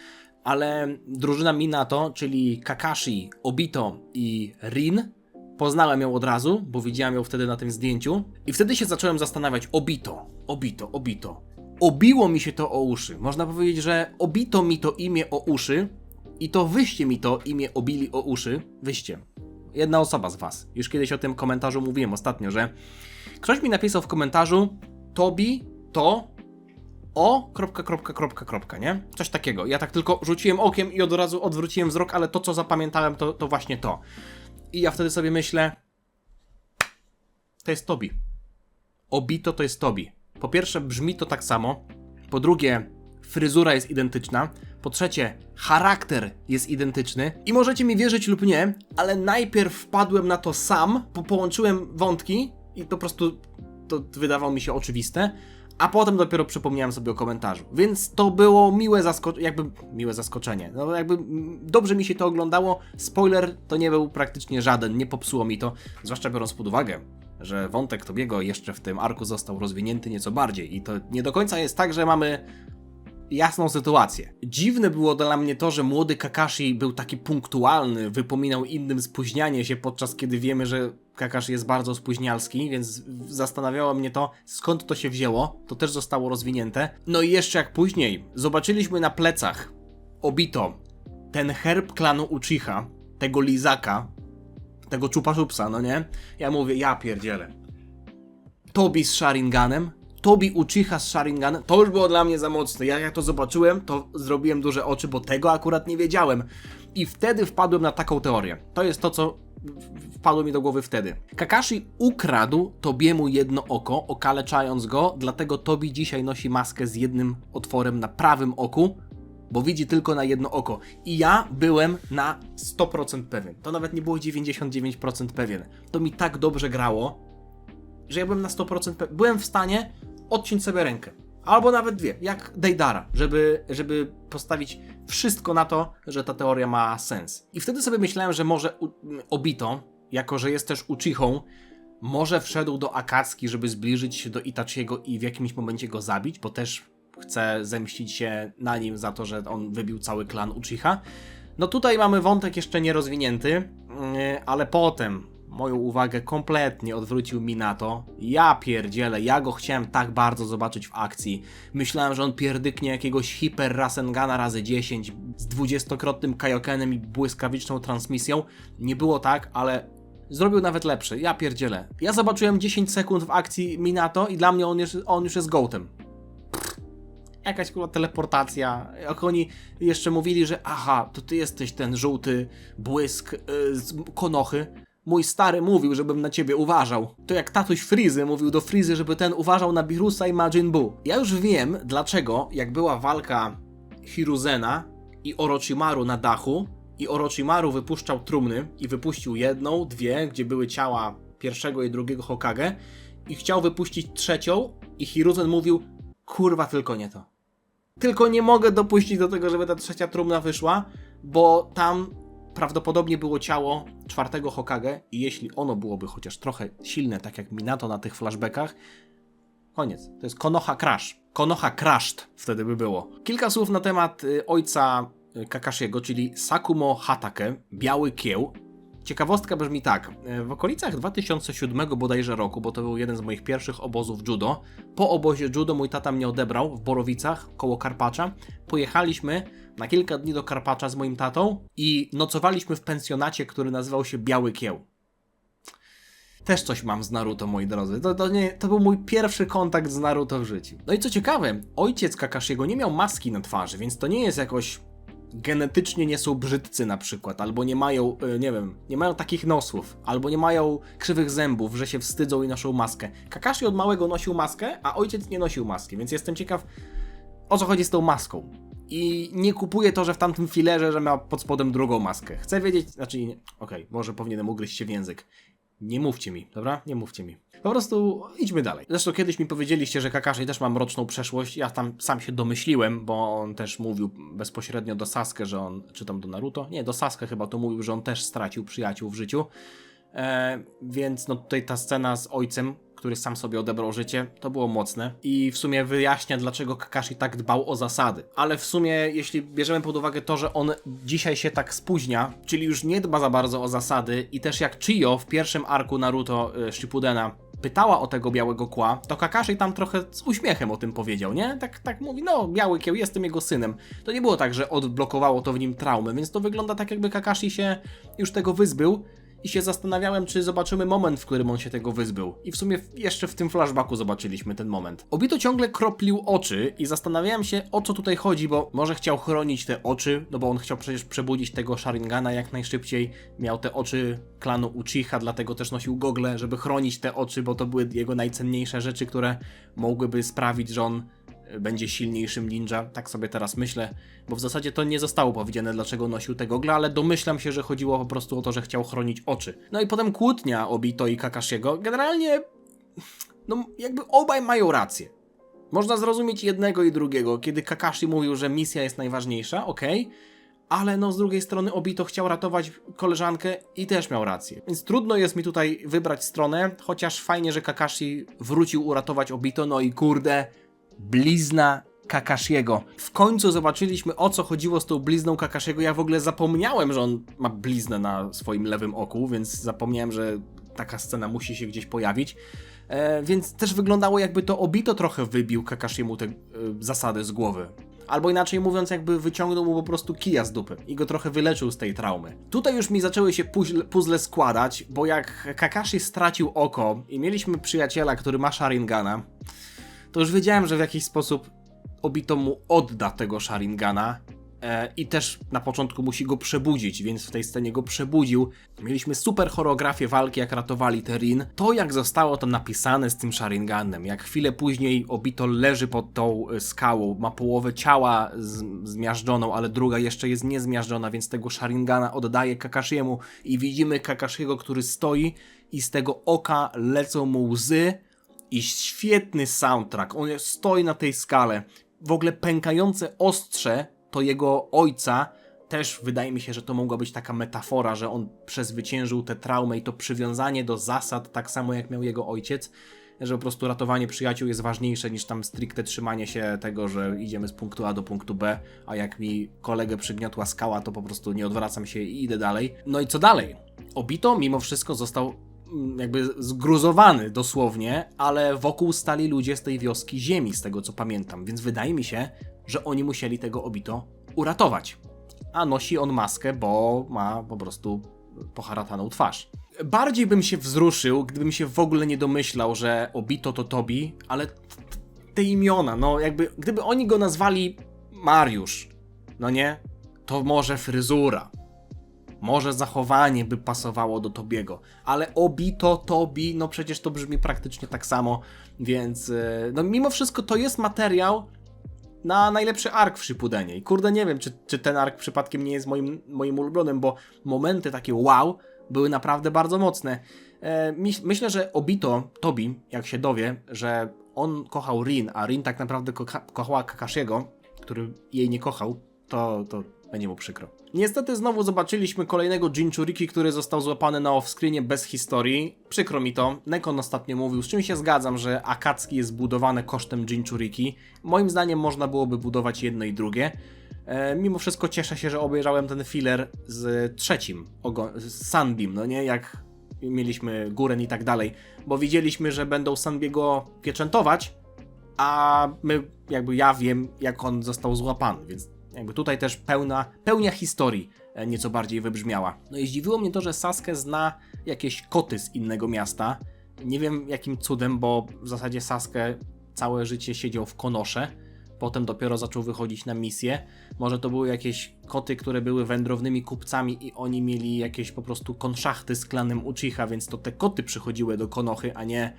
ale drużyna Minato, czyli Kakashi, Obito i Rin, poznałem ją od razu, bo widziałem ją wtedy na tym zdjęciu i wtedy się zacząłem zastanawiać, Obito. Obiło mi się to o uszy. Można powiedzieć, że obito mi to imię o uszy i to wyście mi to imię obili o uszy. Wyście. Jedna osoba z was. Już kiedyś o tym komentarzu mówiłem ostatnio, że ktoś mi napisał w komentarzu Tobi to o ... nie? Coś takiego. Ja tak tylko rzuciłem okiem i od razu odwróciłem wzrok, ale to, co zapamiętałem, to właśnie to. I ja wtedy sobie myślę, to jest Tobi. Obito to jest Tobi. Po pierwsze, brzmi to tak samo. Po drugie, fryzura jest identyczna. Po trzecie, charakter jest identyczny. I możecie mi wierzyć lub nie, ale najpierw wpadłem na to sam, połączyłem wątki i po prostu to wydawało mi się oczywiste, a potem dopiero przypomniałem sobie o komentarzu. Więc to było miłe zaskoczenie. No jakby dobrze mi się to oglądało. Spoiler to nie był praktycznie żaden, nie popsuło mi to, zwłaszcza biorąc pod uwagę, że wątek Tobiego jeszcze w tym arku został rozwinięty nieco bardziej i to nie do końca jest tak, że mamy jasną sytuację. Dziwne było dla mnie to, że młody Kakashi był taki punktualny, wypominał innym spóźnianie się, podczas kiedy wiemy, że Kakashi jest bardzo spóźnialski, więc zastanawiało mnie to, skąd to się wzięło. To też zostało rozwinięte. No i jeszcze jak później zobaczyliśmy na plecach Obito ten herb klanu Uchiha, tego lizaka, tego Chupa-Chupsa, no nie? Ja mówię, ja pierdzielę. Tobi z Sharinganem, Tobi Uchiha z Sharinganem, to już było dla mnie za mocne. Jak to zobaczyłem, to zrobiłem duże oczy, bo tego akurat nie wiedziałem. I wtedy wpadłem na taką teorię. To jest to, co wpadło mi do głowy wtedy. Kakashi ukradł Tobiemu jedno oko, okaleczając go, dlatego Tobi dzisiaj nosi maskę z jednym otworem na prawym oku, bo widzi tylko na jedno oko. I ja byłem na 100% pewien. To nawet nie było 99% pewien. To mi tak dobrze grało, że ja byłem na 100% pewien. Byłem w stanie odciąć sobie rękę. Albo nawet 2, jak Deidara, żeby postawić wszystko na to, że ta teoria ma sens. I wtedy sobie myślałem, że może Obito, jako że jest też Uchihą, Może wszedł do Akatsuki, żeby zbliżyć się do Itachiego i w jakimś momencie go zabić, bo też chce zemścić się na nim za to, że on wybił cały klan Uchiha. No tutaj mamy wątek jeszcze nierozwinięty, ale potem moją uwagę kompletnie odwrócił Minato. Ja pierdzielę, ja go chciałem tak bardzo zobaczyć w akcji. Myślałem, że on pierdyknie jakiegoś Hyper Rasengana razy 10 z 20-krotnym Kaiokenem i błyskawiczną transmisją. Nie było tak, ale zrobił nawet lepszy. Ja pierdzielę. Ja zobaczyłem 10 sekund w akcji Minato i dla mnie on już jest gołtem. Jakaś kurwa teleportacja. Jak oni jeszcze mówili, że aha, to ty jesteś ten żółty błysk z Konochy. Mój stary mówił, żebym na ciebie uważał. To jak tatuś Frizy mówił do Frizy, żeby ten uważał na Birusa i Majin Buu. Ja już wiem, dlaczego, jak była walka Hiruzena i Orochimaru na dachu i Orochimaru wypuszczał trumny i wypuścił jedną, dwie, gdzie były ciała pierwszego i drugiego Hokage i chciał wypuścić trzecią i Hiruzen mówił, kurwa, tylko nie to. Tylko nie mogę dopuścić do tego, żeby ta trzecia trumna wyszła, bo tam prawdopodobnie było ciało czwartego Hokage i jeśli ono byłoby chociaż trochę silne, tak jak Minato na tych flashbackach, koniec. To jest Konoha Crash. Konoha Crashed wtedy by było. Kilka słów na temat ojca Kakashiego, czyli Sakumo Hatake, Biały Kieł. Ciekawostka brzmi tak. W okolicach 2007 bodajże roku, bo to był jeden z moich pierwszych obozów judo, po obozie judo mój tata mnie odebrał w Borowicach koło Karpacza. Pojechaliśmy na kilka dni do Karpacza z moim tatą i nocowaliśmy w pensjonacie, który nazywał się Biały Kieł. Też coś mam z Naruto, moi drodzy. To był mój pierwszy kontakt z Naruto w życiu. No i co ciekawe, ojciec Kakashiego nie miał maski na twarzy, więc to nie jest jakoś genetycznie nie są brzydcy na przykład, albo nie mają, nie wiem, nie mają takich nosów, albo nie mają krzywych zębów, że się wstydzą i noszą maskę. Kakashi od małego nosił maskę, a ojciec nie nosił maski, więc jestem ciekaw, o co chodzi z tą maską. I nie kupuję to, że w tamtym filerze, że ma pod spodem drugą maskę. Chcę wiedzieć, znaczy, okej, może powinienem ugryźć się w język. Nie mówcie mi, dobra? Nie mówcie mi. Po prostu idźmy dalej. Zresztą kiedyś mi powiedzieliście, że Kakashi też ma mroczną przeszłość. Ja tam sam się domyśliłem, bo on też mówił bezpośrednio do Sasuke, że on, czy tam do Naruto? Nie, do Sasuke chyba to mówił, że on też stracił przyjaciół w życiu. Więc no tutaj ta scena z ojcem, który sam sobie odebrał życie, to było mocne i w sumie wyjaśnia, dlaczego Kakashi tak dbał o zasady. Ale w sumie, jeśli bierzemy pod uwagę to, że on dzisiaj się tak spóźnia, czyli już nie dba za bardzo o zasady i też jak Chiyo w pierwszym arku Naruto Shippudena pytała o tego białego kła, to Kakashi tam trochę z uśmiechem o tym powiedział, nie? Tak mówi, no biały kieł, jestem jego synem. To nie było tak, że odblokowało to w nim traumę, więc to wygląda tak, jakby Kakashi się już tego wyzbył. I się zastanawiałem, czy zobaczymy moment, w którym on się tego wyzbył. I w sumie jeszcze w tym flashbacku zobaczyliśmy ten moment. Obito ciągle kroplił oczy i zastanawiałem się, o co tutaj chodzi, bo może chciał chronić te oczy, no bo on chciał przecież przebudzić tego Sharingana jak najszybciej. Miał te oczy klanu Uchiha, dlatego też nosił gogle, żeby chronić te oczy, bo to były jego najcenniejsze rzeczy, które mogłyby sprawić, że on będzie silniejszym ninja, tak sobie teraz myślę, bo w zasadzie to nie zostało powiedziane, dlaczego nosił te gogle, ale domyślam się, że chodziło po prostu o to, że chciał chronić oczy. No i potem kłótnia Obito i Kakashiego. Generalnie, no jakby obaj mają rację. Można zrozumieć jednego i drugiego, kiedy Kakashi mówił, że misja jest najważniejsza, okej, ale no z drugiej strony Obito chciał ratować koleżankę i też miał rację. Więc trudno jest mi tutaj wybrać stronę, chociaż fajnie, że Kakashi wrócił uratować Obito, no i kurde, blizna Kakashiego. W końcu zobaczyliśmy, o co chodziło z tą blizną Kakashiego. Ja w ogóle zapomniałem, że on ma bliznę na swoim lewym oku, więc zapomniałem, że taka scena musi się gdzieś pojawić. Więc też wyglądało, jakby to Obito trochę wybił Kakashiemu te zasady z głowy. Albo inaczej mówiąc, jakby wyciągnął mu po prostu kija z dupy i go trochę wyleczył z tej traumy. Tutaj już mi zaczęły się puzzle składać, bo jak Kakashi stracił oko i mieliśmy przyjaciela, który ma Sharingana, to już wiedziałem, że w jakiś sposób Obito mu odda tego Sharingana i też na początku musi go przebudzić, więc w tej scenie go przebudził. Mieliśmy super choreografię walki, jak ratowali te Rin. To, jak zostało to napisane z tym Sharinganem, jak chwilę później Obito leży pod tą skałą, ma połowę ciała zmiażdżoną, ale druga jeszcze jest niezmiażdżona, więc tego Sharingana oddaje Kakashiemu i widzimy Kakashiego, który stoi i z tego oka lecą mu łzy. I świetny soundtrack, on stoi na tej skale. W ogóle pękające ostrze to jego ojca, też wydaje mi się, że to mogła być taka metafora, że on przezwyciężył tę traumę i to przywiązanie do zasad, tak samo jak miał jego ojciec, że po prostu ratowanie przyjaciół jest ważniejsze niż tam stricte trzymanie się tego, że idziemy z punktu A do punktu B, a jak mi kolegę przygniotła skała, to po prostu nie odwracam się i idę dalej. No i co dalej? Obito mimo wszystko został jakby zgruzowany dosłownie, ale wokół stali ludzie z tej wioski ziemi, z tego co pamiętam, więc wydaje mi się, że oni musieli tego Obito uratować. A nosi on maskę, bo ma po prostu poharataną twarz. Bardziej bym się wzruszył, gdybym się w ogóle nie domyślał, że Obito to Tobi, ale te imiona, no jakby, gdyby oni go nazwali Mariusz, no nie, to może fryzura, może zachowanie by pasowało do Tobiego, ale Obito, Tobi, no przecież to brzmi praktycznie tak samo, więc no mimo wszystko to jest materiał na najlepszy ark w Shippudenie. I kurde, nie wiem, czy ten ark przypadkiem nie jest moim ulubionym, bo momenty takie wow były naprawdę bardzo mocne. Myślę, że Obito, Tobi, jak się dowie, że on kochał Rin, a Rin tak naprawdę kochała Kakashiego, który jej nie kochał, to będzie mu przykro. Niestety znowu zobaczyliśmy kolejnego Jinchuriki, który został złapany na offscreenie bez historii. Przykro mi to. Nekon ostatnio mówił, z czym się zgadzam, że Akatsuki jest budowane kosztem Jinchuriki. Moim zdaniem można byłoby budować jedno i drugie. Mimo wszystko cieszę się, że obejrzałem ten filler z trzecim, z Sunbeam, no nie? Jak mieliśmy Guren i tak dalej. Bo widzieliśmy, że będą Sunbiego pieczętować, a ja wiem, jak on został złapany, więc jakby tutaj też pełnia historii nieco bardziej wybrzmiała. No i zdziwiło mnie to, że Sasuke zna jakieś koty z innego miasta. Nie wiem jakim cudem, bo w zasadzie Sasuke całe życie siedział w Konosze. Potem dopiero zaczął wychodzić na misję. Może to były jakieś koty, które były wędrownymi kupcami i oni mieli jakieś po prostu konszachty z klanem Uchiha, więc to te koty przychodziły do Konochy, a nie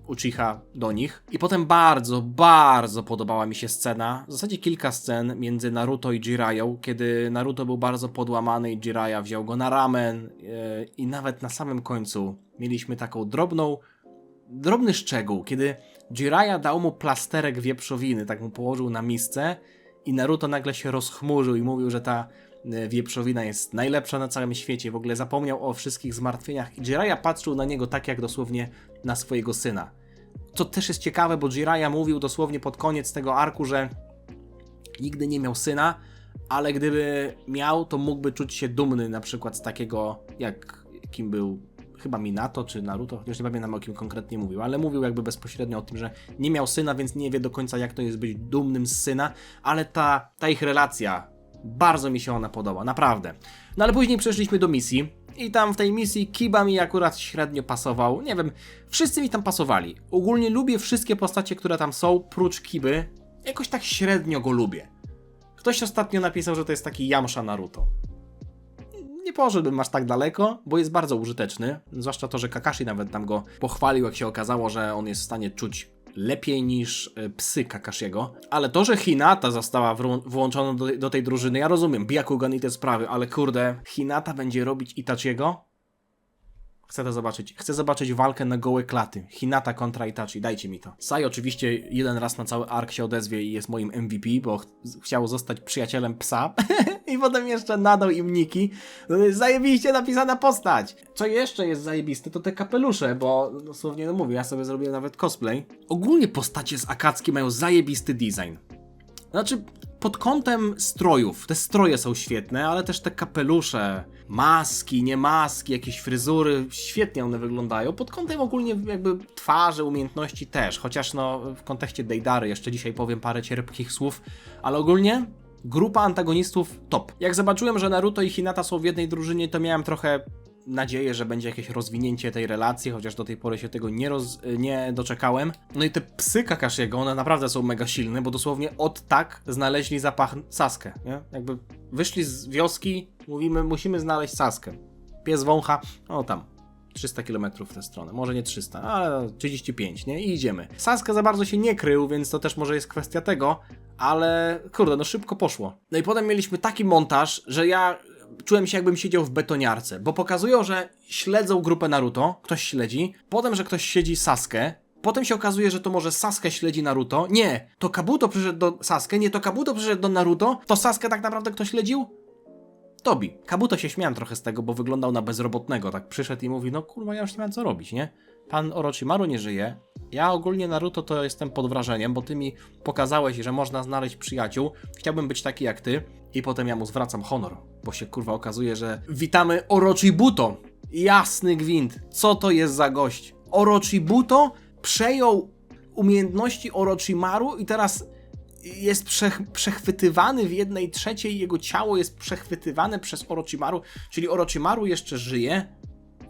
Uchiha do nich. I potem bardzo, bardzo podobała mi się scena, w zasadzie kilka scen między Naruto i Jiraiya, kiedy Naruto był bardzo podłamany i Jiraiya wziął go na ramen i nawet na samym końcu mieliśmy taką drobny szczegół, kiedy Jiraiya dał mu plasterek wieprzowiny, tak mu położył na misce i Naruto nagle się rozchmurzył i mówił, że ta wieprzowina jest najlepsza na całym świecie, w ogóle zapomniał o wszystkich zmartwieniach i Jiraiya patrzył na niego tak jak dosłownie na swojego syna. Co też jest ciekawe, bo Jiraiya mówił dosłownie pod koniec tego arku, że nigdy nie miał syna, ale gdyby miał, to mógłby czuć się dumny na przykład z takiego, kim był chyba Minato czy Naruto, chociaż nie pamiętam o kim konkretnie mówił, ale mówił jakby bezpośrednio o tym, że nie miał syna, więc nie wie do końca jak to jest być dumnym z syna, ale ta ich relacja, bardzo mi się ona podoba, naprawdę. No ale później przeszliśmy do misji i tam w tej misji Kiba mi akurat średnio pasował, nie wiem, wszyscy mi tam pasowali. Ogólnie lubię wszystkie postacie, które tam są, prócz Kiby, jakoś tak średnio go lubię. Ktoś ostatnio napisał, że to jest taki Yamcha Naruto. Nie poszedłbym aż tak daleko, bo jest bardzo użyteczny, zwłaszcza to, że Kakashi nawet tam go pochwalił, jak się okazało, że on jest w stanie czuć lepiej niż psy Kakashiego. Ale to, że Hinata została włączona do tej drużyny, ja rozumiem, Byakugan i te sprawy, ale kurde, Hinata będzie robić Itachiego? Chcę to zobaczyć. Chcę zobaczyć walkę na gołe klaty. Hinata kontra Itachi, dajcie mi to. Sai oczywiście jeden raz na cały ark się odezwie i jest moim MVP, bo chciał zostać przyjacielem psa. I potem jeszcze nadał im niki. No to jest zajebiście napisana postać. Co jeszcze jest zajebiste, to te kapelusze, bo dosłownie no mówię, ja sobie zrobiłem nawet cosplay. Ogólnie postacie z Akatsuki mają zajebisty design. Znaczy, pod kątem strojów, te stroje są świetne, ale też te kapelusze, maski, nie maski, jakieś fryzury, świetnie one wyglądają. Pod kątem ogólnie jakby twarzy, umiejętności też, chociaż no w kontekście Deidary jeszcze dzisiaj powiem parę cierpkich słów, ale ogólnie grupa antagonistów top. Jak zobaczyłem, że Naruto i Hinata są w jednej drużynie, to miałem trochę nadzieję, że będzie jakieś rozwinięcie tej relacji, chociaż do tej pory się tego nie doczekałem. No i te psy Kakashiego, one naprawdę są mega silne, bo dosłownie od tak znaleźli zapach Sasuke, nie? Jakby wyszli z wioski, mówimy, musimy znaleźć Sasuke. Pies wącha, o tam, 300 km w tę stronę, może nie 300, ale 35, nie? I idziemy. Sasuke za bardzo się nie krył, więc to też może jest kwestia tego, ale kurde, no szybko poszło. No i potem mieliśmy taki montaż, że ja czułem się jakbym siedział w betoniarce, bo pokazują, że śledzą grupę Naruto, ktoś śledzi, potem, że ktoś siedzi Sasuke, Potem się okazuje, że to może Sasuke śledzi Naruto. Nie, to Kabuto przyszedł do Sasuke, nie, to Kabuto przyszedł do Naruto. To Sasuke tak naprawdę kto śledził? Tobi. Kabuto się śmiałem trochę z tego, bo wyglądał na bezrobotnego. Tak przyszedł i mówi, no kurwa, ja już nie mam co robić, nie? Pan Orochimaru nie żyje. Ja ogólnie Naruto to jestem pod wrażeniem, bo ty mi pokazałeś, że można znaleźć przyjaciół. Chciałbym być taki jak ty. I potem ja mu zwracam honor, bo się kurwa okazuje, że witamy Orochibuto. Jasny gwint. Co to jest za gość? Orochibuto przejął umiejętności Orochimaru i teraz jest przechwytywany w 1/3, jego ciało jest przechwytywane przez Orochimaru, czyli Orochimaru jeszcze żyje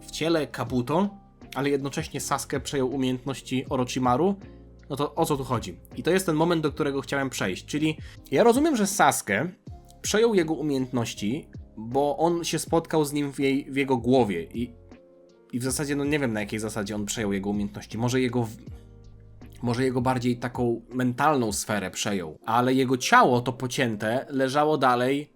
w ciele Kabuto, ale jednocześnie Sasuke przejął umiejętności Orochimaru. No to o co tu chodzi? I to jest ten moment, do którego chciałem przejść, czyli ja rozumiem, że Sasuke przejął jego umiejętności, bo on się spotkał z nim w jego głowie i w zasadzie, no nie wiem na jakiej zasadzie on przejął jego umiejętności, może jego bardziej taką mentalną sferę przejął, ale jego ciało, to pocięte, leżało dalej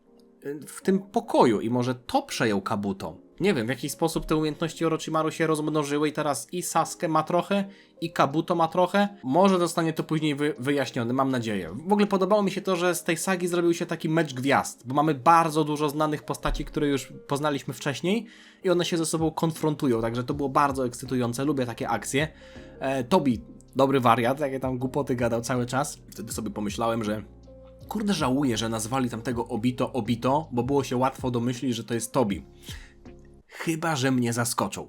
w tym pokoju i może to przejął Kabuto. Nie wiem, w jaki sposób te umiejętności Orochimaru się rozmnożyły i teraz i Sasuke ma trochę, i Kabuto ma trochę. Może zostanie to później wyjaśnione, mam nadzieję. W ogóle podobało mi się to, że z tej sagi zrobił się taki mecz gwiazd, bo mamy bardzo dużo znanych postaci, które już poznaliśmy wcześniej i one się ze sobą konfrontują, także to było bardzo ekscytujące, lubię takie akcje. Tobi, dobry wariat, jakie tam głupoty gadał cały czas. Wtedy sobie pomyślałem, że kurde, żałuję, że nazwali tamtego Obito, bo było się łatwo domyślić, że to jest Tobi. Chyba że mnie zaskoczą.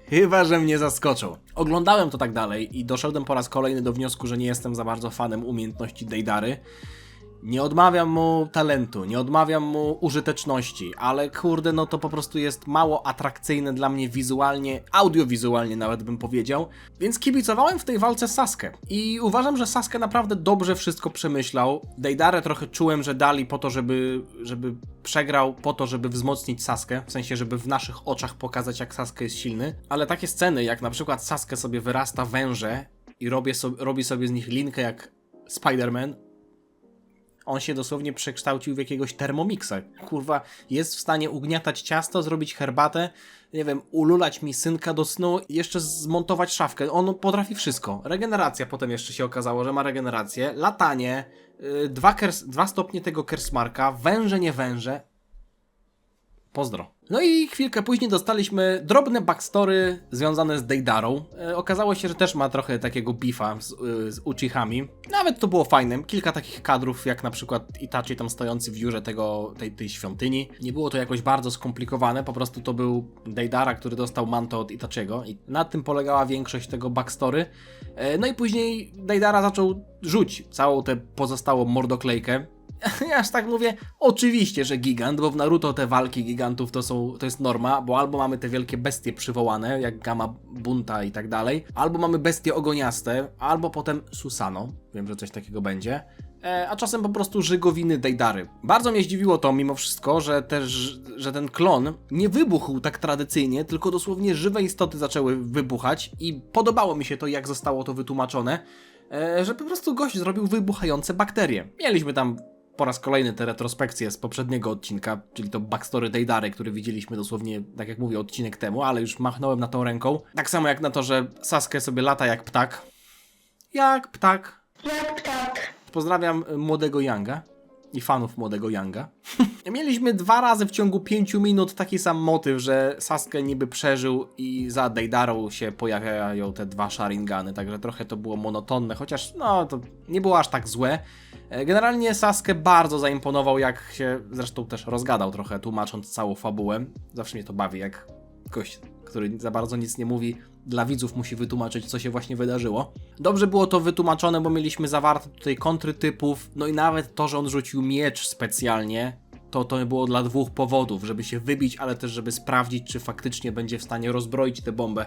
Chyba że mnie zaskoczą. Oglądałem to tak dalej i doszedłem po raz kolejny do wniosku, że nie jestem za bardzo fanem umiejętności Deidary. Nie odmawiam mu talentu, nie odmawiam mu użyteczności, ale kurde, no to po prostu jest mało atrakcyjne dla mnie wizualnie, audiowizualnie nawet bym powiedział, więc kibicowałem w tej walce Sasuke i uważam, że Sasuke naprawdę dobrze wszystko przemyślał. Deidarę trochę czułem, że dali po to, żeby przegrał, po to, żeby wzmocnić Sasuke, w sensie, żeby w naszych oczach pokazać, jak Sasuke jest silny, ale takie sceny, jak na przykład Sasuke sobie wyrasta węże i robi sobie z nich linkę jak Spider-Man. On się dosłownie przekształcił w jakiegoś Thermomixa. Kurwa, jest w stanie ugniatać ciasto, zrobić herbatę, nie wiem, ululać mi synka do snu i jeszcze zmontować szafkę. On potrafi wszystko. Regeneracja potem jeszcze się okazało, że ma regenerację. Latanie, 2 stopnie tego Kersmarka, węże, nie węże. Pozdro. No i chwilkę później dostaliśmy drobne backstory związane z Deidarą. Okazało się, że też ma trochę takiego beefa z Uchihami. Nawet to było fajne. Kilka takich kadrów, jak na przykład Itachi tam stojący w dziurze tej świątyni. Nie było to jakoś bardzo skomplikowane, po prostu to był Deidara, który dostał manto od Itachiego i na tym polegała większość tego backstory. No i później Deidara zaczął rzucić całą tę pozostałą mordoklejkę. Ja aż tak mówię, oczywiście, że gigant, bo w Naruto te walki gigantów to jest norma, bo albo mamy te wielkie bestie przywołane, jak Gama Bunta i tak dalej, albo mamy bestie ogoniaste, albo potem Susano, wiem, że coś takiego będzie, a czasem po prostu żygowiny Deidary. Bardzo mnie zdziwiło to mimo wszystko, że ten klon nie wybuchł tak tradycyjnie, tylko dosłownie żywe istoty zaczęły wybuchać i podobało mi się to, jak zostało to wytłumaczone, że po prostu gość zrobił wybuchające bakterie. Mieliśmy tam po raz kolejny te retrospekcje z poprzedniego odcinka, czyli to backstory Deidary, który widzieliśmy dosłownie, tak jak mówię, odcinek temu, ale już machnąłem na tą ręką. Tak samo jak na to, że Sasuke sobie lata jak ptak. Jak ptak. Jak ptak. Pozdrawiam młodego Yanga i fanów młodego Yanga. Mieliśmy 2 razy w ciągu 5 minut taki sam motyw, że Sasuke niby przeżył i za Deidarą się pojawiają te 2 Sharingany, także trochę to było monotonne, chociaż no to nie było aż tak złe. Generalnie Sasuke bardzo zaimponował, jak się zresztą też rozgadał trochę, tłumacząc całą fabułę. Zawsze mnie to bawi, jak gość, który za bardzo nic nie mówi, dla widzów musi wytłumaczyć, co się właśnie wydarzyło. Dobrze było to wytłumaczone, bo mieliśmy zawarte tutaj kontry typów, no i nawet to, że on rzucił miecz specjalnie, to było dla 2 powodów, żeby się wybić, ale też żeby sprawdzić, czy faktycznie będzie w stanie rozbroić tę bombę.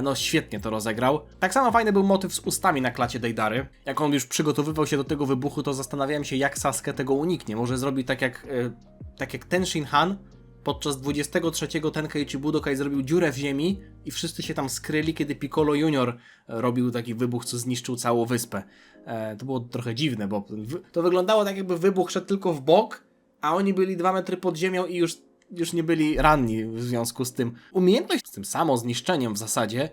No świetnie to rozegrał. Tak samo fajny był motyw z ustami na klacie Deidary. Jak on już przygotowywał się do tego wybuchu, to zastanawiałem się, jak Sasuke tego uniknie. Może zrobi tak jak Ten Shinhan podczas 23 Tenkaichi Budokai zrobił dziurę w ziemi i wszyscy się tam skryli, kiedy Piccolo Junior robił taki wybuch, co zniszczył całą wyspę. To było trochę dziwne, bo to wyglądało tak, jakby wybuch szedł tylko w bok, a oni byli 2 metry pod ziemią i już nie byli ranni w związku z tym. Umiejętność z tym samozniszczeniem w zasadzie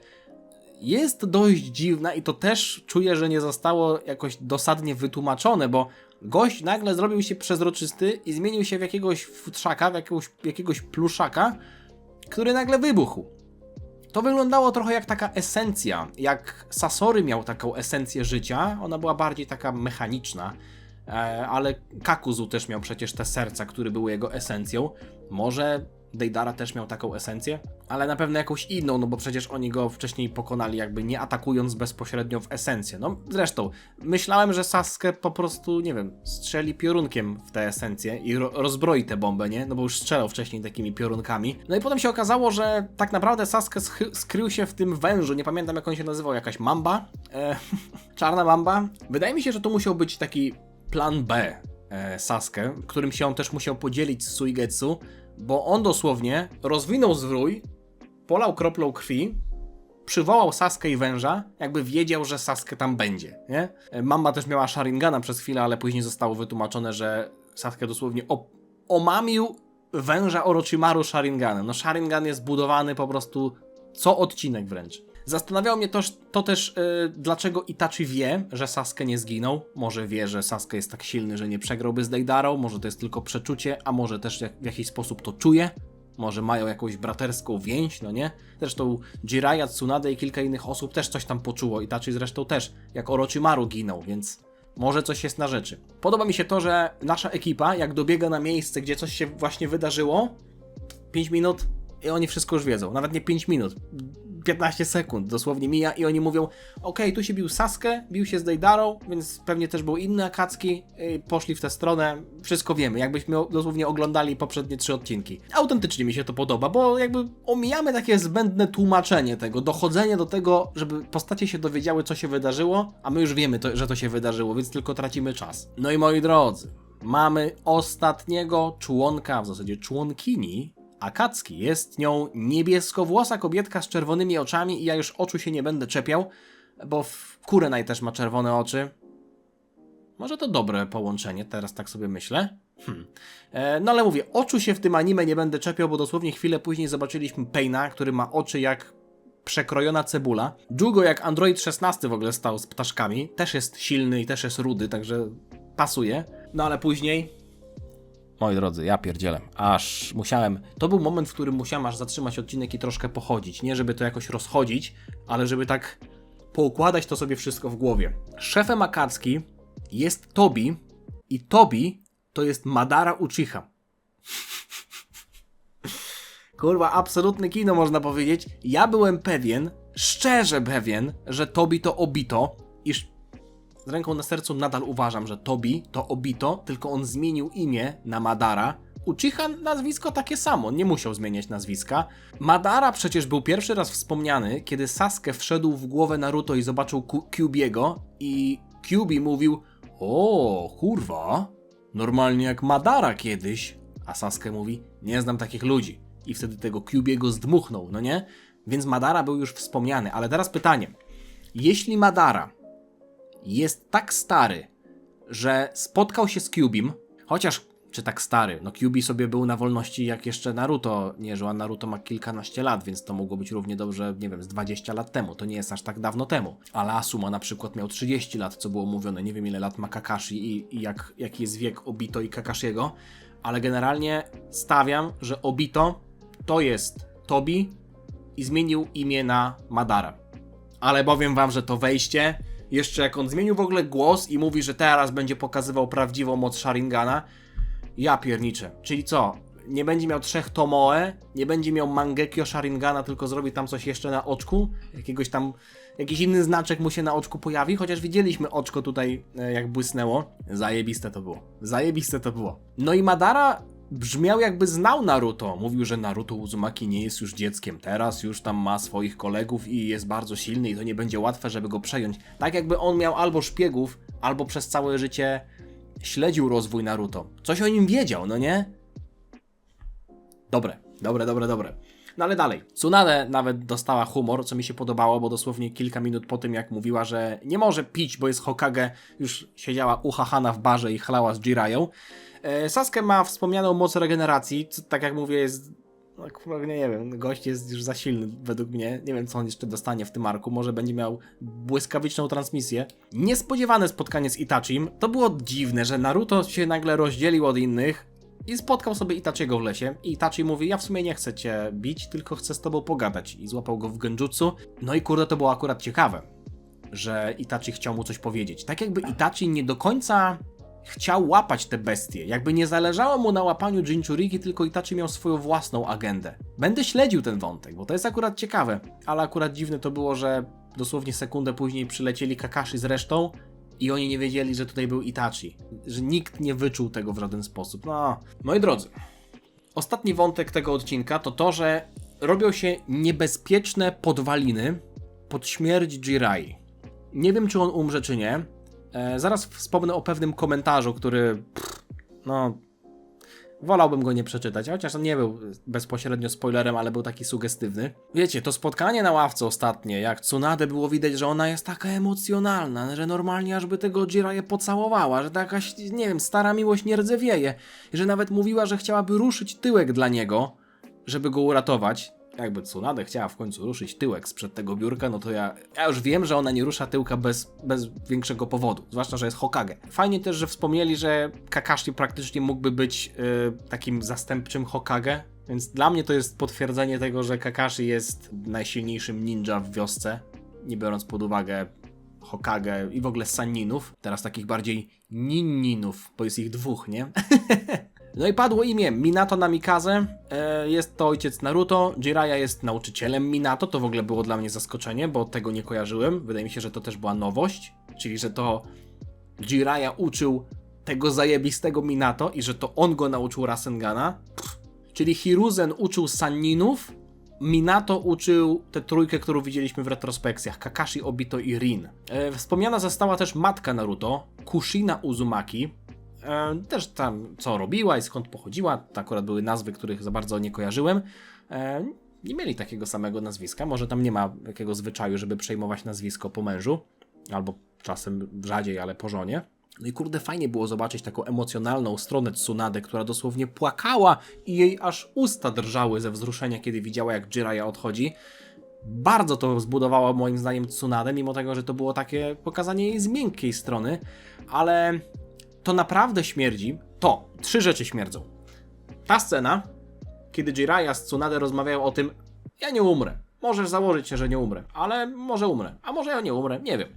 jest dość dziwna i to też czuję, że nie zostało jakoś dosadnie wytłumaczone, bo gość nagle zrobił się przezroczysty i zmienił się w jakiegoś futrzaka, w jakiegoś pluszaka, który nagle wybuchł. To wyglądało trochę jak taka esencja, jak Sasori miał taką esencję życia, ona była bardziej taka mechaniczna, ale Kakuzu też miał przecież te serca, które były jego esencją. Może Deidara też miał taką esencję, ale na pewno jakąś inną, no bo przecież oni go wcześniej pokonali jakby nie atakując bezpośrednio w esencję. No zresztą, myślałem, że Sasuke po prostu, nie wiem, strzeli piorunkiem w tę esencję i rozbroi tę bombę, nie? No bo już strzelał wcześniej takimi piorunkami. No i potem się okazało, że tak naprawdę Sasuke skrył się w tym wężu, nie pamiętam jak on się nazywał, jakaś mamba? Czarna mamba? Wydaje mi się, że to musiał być taki plan B Sasuke, którym się on też musiał podzielić z Suigetsu, bo on dosłownie rozwinął zwrój, polał kroplą krwi, przywołał Sasuke i węża, jakby wiedział, że Sasuke tam będzie, nie? Mamba też miała Sharingana przez chwilę, ale później zostało wytłumaczone, że Sasuke dosłownie omamił węża Orochimaru Sharinganem. No Sharingan jest budowany po prostu co odcinek wręcz. Zastanawiało mnie to też, dlaczego Itachi wie, że Sasuke nie zginął. Może wie, że Sasuke jest tak silny, że nie przegrałby z Deidarą, może to jest tylko przeczucie, a może też w jakiś sposób to czuje. Może mają jakąś braterską więź, no nie? Zresztą Jiraiya, Tsunade i kilka innych osób też coś tam poczuło. Itachi zresztą też, jak Orochimaru ginął, więc może coś jest na rzeczy. Podoba mi się to, że nasza ekipa, jak dobiega na miejsce, gdzie coś się właśnie wydarzyło, 5 minut i oni wszystko już wiedzą. Nawet nie 5 minut. 15 sekund dosłownie mija i oni mówią: okej, tu się bił Sasuke, bił się z Deidarą, więc pewnie też był inny Akatsuki, poszli w tę stronę, wszystko wiemy, jakbyśmy dosłownie oglądali poprzednie 3 odcinki. Autentycznie mi się to podoba, bo jakby omijamy takie zbędne tłumaczenie tego, dochodzenie do tego, żeby postacie się dowiedziały, co się wydarzyło, a my już wiemy, że to się wydarzyło, więc tylko tracimy czas. No i moi drodzy, mamy ostatniego członka, w zasadzie członkini Akatsuki. Jest nią niebieskowłosa kobietka z czerwonymi oczami i ja już oczu się nie będę czepiał, bo Kurenai też ma czerwone oczy. Może to dobre połączenie, teraz tak sobie myślę. No ale mówię, oczu się w tym anime nie będę czepiał, bo dosłownie chwilę później zobaczyliśmy Paina, który ma oczy jak przekrojona cebula. Jugo jak Android 16 w ogóle stał z ptaszkami. Też jest silny i też jest rudy, także pasuje. No ale później... Moi drodzy, ja pierdzielę. Aż musiałem... To był moment, w którym musiałem aż zatrzymać odcinek i troszkę pochodzić. Nie żeby to jakoś rozchodzić, ale żeby tak poukładać to sobie wszystko w głowie. Szefem Akatsuki jest Tobi i Tobi to jest Madara Uchiha. Kurwa, absolutne kino można powiedzieć. Ja byłem pewien, szczerze pewien, że Tobi to Obito, iż z ręką na sercu nadal uważam, że Tobi to Obito, tylko on zmienił imię na Madara. Uchiha nazwisko takie samo, nie musiał zmieniać nazwiska. Madara przecież był pierwszy raz wspomniany, kiedy Sasuke wszedł w głowę Naruto i zobaczył Kyubiego i Kyubi mówił: o, kurwa, normalnie jak Madara kiedyś. A Sasuke mówi: nie znam takich ludzi. I wtedy tego Kyubiego zdmuchnął, no nie? Więc Madara był już wspomniany, ale teraz pytanie. Jeśli Madara jest tak stary, że spotkał się z Kyubim, chociaż czy tak stary, no Kyubi sobie był na wolności jak jeszcze Naruto nie żył, a Naruto ma kilkanaście lat, więc to mogło być równie dobrze, nie wiem, z 20 lat temu, to nie jest aż tak dawno temu. Ale Asuma na przykład miał 30 lat, co było mówione, nie wiem ile lat ma Kakashi i jaki jest wiek Obito i Kakashiego, ale generalnie stawiam, że Obito to jest Tobi i zmienił imię na Madara. Ale powiem wam, że to wejście, jeszcze jak on zmienił w ogóle głos i mówi, że teraz będzie pokazywał prawdziwą moc Sharingana, ja pierniczę. Czyli co? Nie będzie miał 3 Tomoe, nie będzie miał Mangekyo Sharingana, tylko zrobi tam coś jeszcze na oczku, jakiś inny znaczek mu się na oczku pojawi, chociaż widzieliśmy oczko tutaj jak błysnęło. Zajebiste to było. Zajebiste to było. No i Madara brzmiał jakby znał Naruto. Mówił, że Naruto Uzumaki nie jest już dzieckiem. Teraz już tam ma swoich kolegów i jest bardzo silny i to nie będzie łatwe, żeby go przejąć. Tak jakby on miał albo szpiegów, albo przez całe życie śledził rozwój Naruto. Coś o nim wiedział, no nie? Dobre. No ale dalej. Tsunade nawet dostała humor, co mi się podobało, bo dosłownie kilka minut po tym, jak mówiła, że nie może pić, bo jest Hokage, już siedziała u Hahana w barze i chlała z Jiraiją. Sasuke ma wspomnianą moc regeneracji, co, tak jak mówię, jest No kurwa, nie wiem, gość jest już za silny według mnie. Nie wiem, co on jeszcze dostanie w tym arku. Może będzie miał błyskawiczną transmisję. Niespodziewane spotkanie z Itachim. To było dziwne, że Naruto się nagle rozdzielił od innych i spotkał sobie Itachiego w lesie. I Itachi mówi, ja w sumie nie chcę cię bić, tylko chcę z tobą pogadać. I złapał go w genjutsu. No i kurde, to było akurat ciekawe, że Itachi chciał mu coś powiedzieć. Tak jakby Itachi nie do końca chciał łapać te bestie. Jakby nie zależało mu na łapaniu Jinchuriki, tylko Itachi miał swoją własną agendę. Będę śledził ten wątek, bo to jest akurat ciekawe. Ale akurat dziwne to było, że dosłownie sekundę później przylecieli Kakashi z resztą i oni nie wiedzieli, że tutaj był Itachi. Że nikt nie wyczuł tego w żaden sposób. No, moi drodzy. Ostatni wątek tego odcinka to to, że robią się niebezpieczne podwaliny pod śmierć Jirai. Nie wiem, czy on umrze, czy nie. Zaraz wspomnę o pewnym komentarzu, który... wolałbym go nie przeczytać, chociaż on nie był bezpośrednio spoilerem, ale był taki sugestywny. Wiecie, to spotkanie na ławce ostatnie, jak Tsunade było widać, że ona jest taka emocjonalna, że normalnie aż by tego Jiraiya pocałowała, że ta jakaś, nie wiem, stara miłość nie rdzewieje, że nawet mówiła, że chciałaby ruszyć tyłek dla niego, żeby go uratować. Jakby Tsunade chciała w końcu ruszyć tyłek sprzed tego biurka, no to ja już wiem, że ona nie rusza tyłka bez większego powodu. Zwłaszcza, że jest Hokage. Fajnie też, że wspomnieli, że Kakashi praktycznie mógłby być takim zastępczym Hokage, więc dla mnie to jest potwierdzenie tego, że Kakashi jest najsilniejszym ninja w wiosce, nie biorąc pod uwagę Hokage i w ogóle Sanninów. Teraz takich bardziej ninninów, bo jest ich dwóch, nie? No i padło imię Minato Namikaze, jest to ojciec Naruto, Jiraiya jest nauczycielem Minato, to w ogóle było dla mnie zaskoczenie, bo tego nie kojarzyłem, wydaje mi się, że to też była nowość, czyli że to Jiraiya uczył tego zajebistego Minato i że to on go nauczył Rasengana, czyli Hiruzen uczył Sanninów, Minato uczył tę trójkę, którą widzieliśmy w retrospekcjach, Kakashi, Obito i Rin. Wspomniana została też matka Naruto, Kushina Uzumaki, też tam co robiła i skąd pochodziła, to akurat były nazwy, których za bardzo nie kojarzyłem. Nie mieli takiego samego nazwiska, może tam nie ma takiego zwyczaju, żeby przejmować nazwisko po mężu, albo czasem rzadziej, ale po żonie. No i kurde, fajnie było zobaczyć taką emocjonalną stronę Tsunade, która dosłownie płakała i jej aż usta drżały ze wzruszenia, kiedy widziała, jak Jiraiya odchodzi. Bardzo to zbudowało moim zdaniem Tsunade, mimo tego, że to było takie pokazanie jej z miękkiej strony, ale to naprawdę śmierdzi. To, 3 rzeczy śmierdzą. Ta scena, kiedy Jiraiya z Tsunade rozmawiają o tym, ja nie umrę. Możesz założyć się, że nie umrę, ale może umrę, a może ja nie umrę, nie wiem.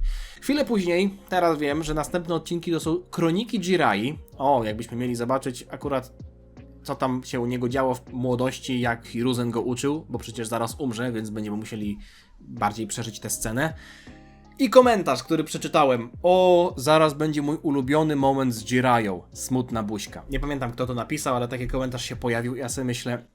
Chwilę później, teraz wiem, że następne odcinki to są Kroniki Jirai. O, jakbyśmy mieli zobaczyć akurat, co tam się u niego działo w młodości, jak Hiruzen go uczył, bo przecież zaraz umrze, więc będziemy musieli bardziej przeżyć tę scenę. I komentarz, który przeczytałem. O, zaraz będzie mój ulubiony moment z Jiraiją. Smutna buźka. Nie pamiętam, kto to napisał, ale taki komentarz się pojawił i ja sobie myślę,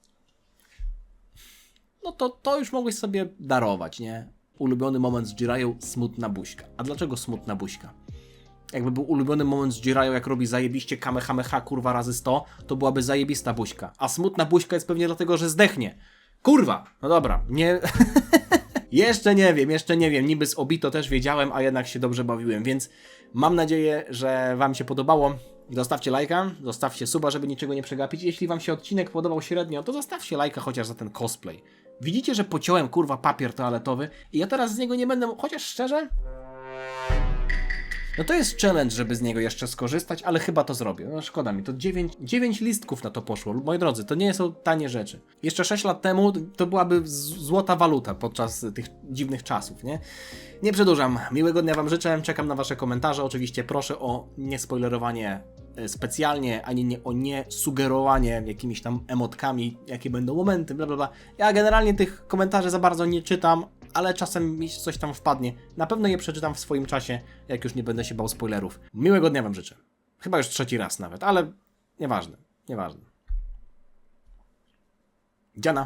no to już mogłeś sobie darować, nie? Ulubiony moment z Jiraiją, smutna buźka. A dlaczego smutna buźka? Jakby był ulubiony moment z Jiraiją, jak robi zajebiście kamehameha kurwa razy 100, to byłaby zajebista buźka. A smutna buźka jest pewnie dlatego, że zdechnie. Kurwa! No dobra, nie... Jeszcze nie wiem, niby z Obito też wiedziałem, a jednak się dobrze bawiłem, więc mam nadzieję, że wam się podobało. Zostawcie lajka, zostawcie suba, żeby niczego nie przegapić. Jeśli wam się odcinek podobał średnio, to zostawcie lajka chociaż za ten cosplay. Widzicie, że pociąłem kurwa papier toaletowy i ja teraz z niego nie będę, chociaż szczerze... No to jest challenge, żeby z niego jeszcze skorzystać, ale chyba to zrobię. No szkoda mi, to 9 listków na to poszło. Moi drodzy, to nie są tanie rzeczy. Jeszcze 6 lat temu to byłaby złota waluta podczas tych dziwnych czasów, nie? Nie przedłużam. Miłego dnia wam życzę, czekam na wasze komentarze. Oczywiście proszę o niespoilerowanie specjalnie, ani o nie sugerowanie jakimiś tam emotkami, jakie będą momenty, bla bla bla. Ja generalnie tych komentarzy za bardzo nie czytam, ale czasem mi coś tam wpadnie. Na pewno je przeczytam w swoim czasie, jak już nie będę się bał spoilerów. Miłego dnia wam życzę. Chyba już 3. raz nawet, ale nieważne. Dziana.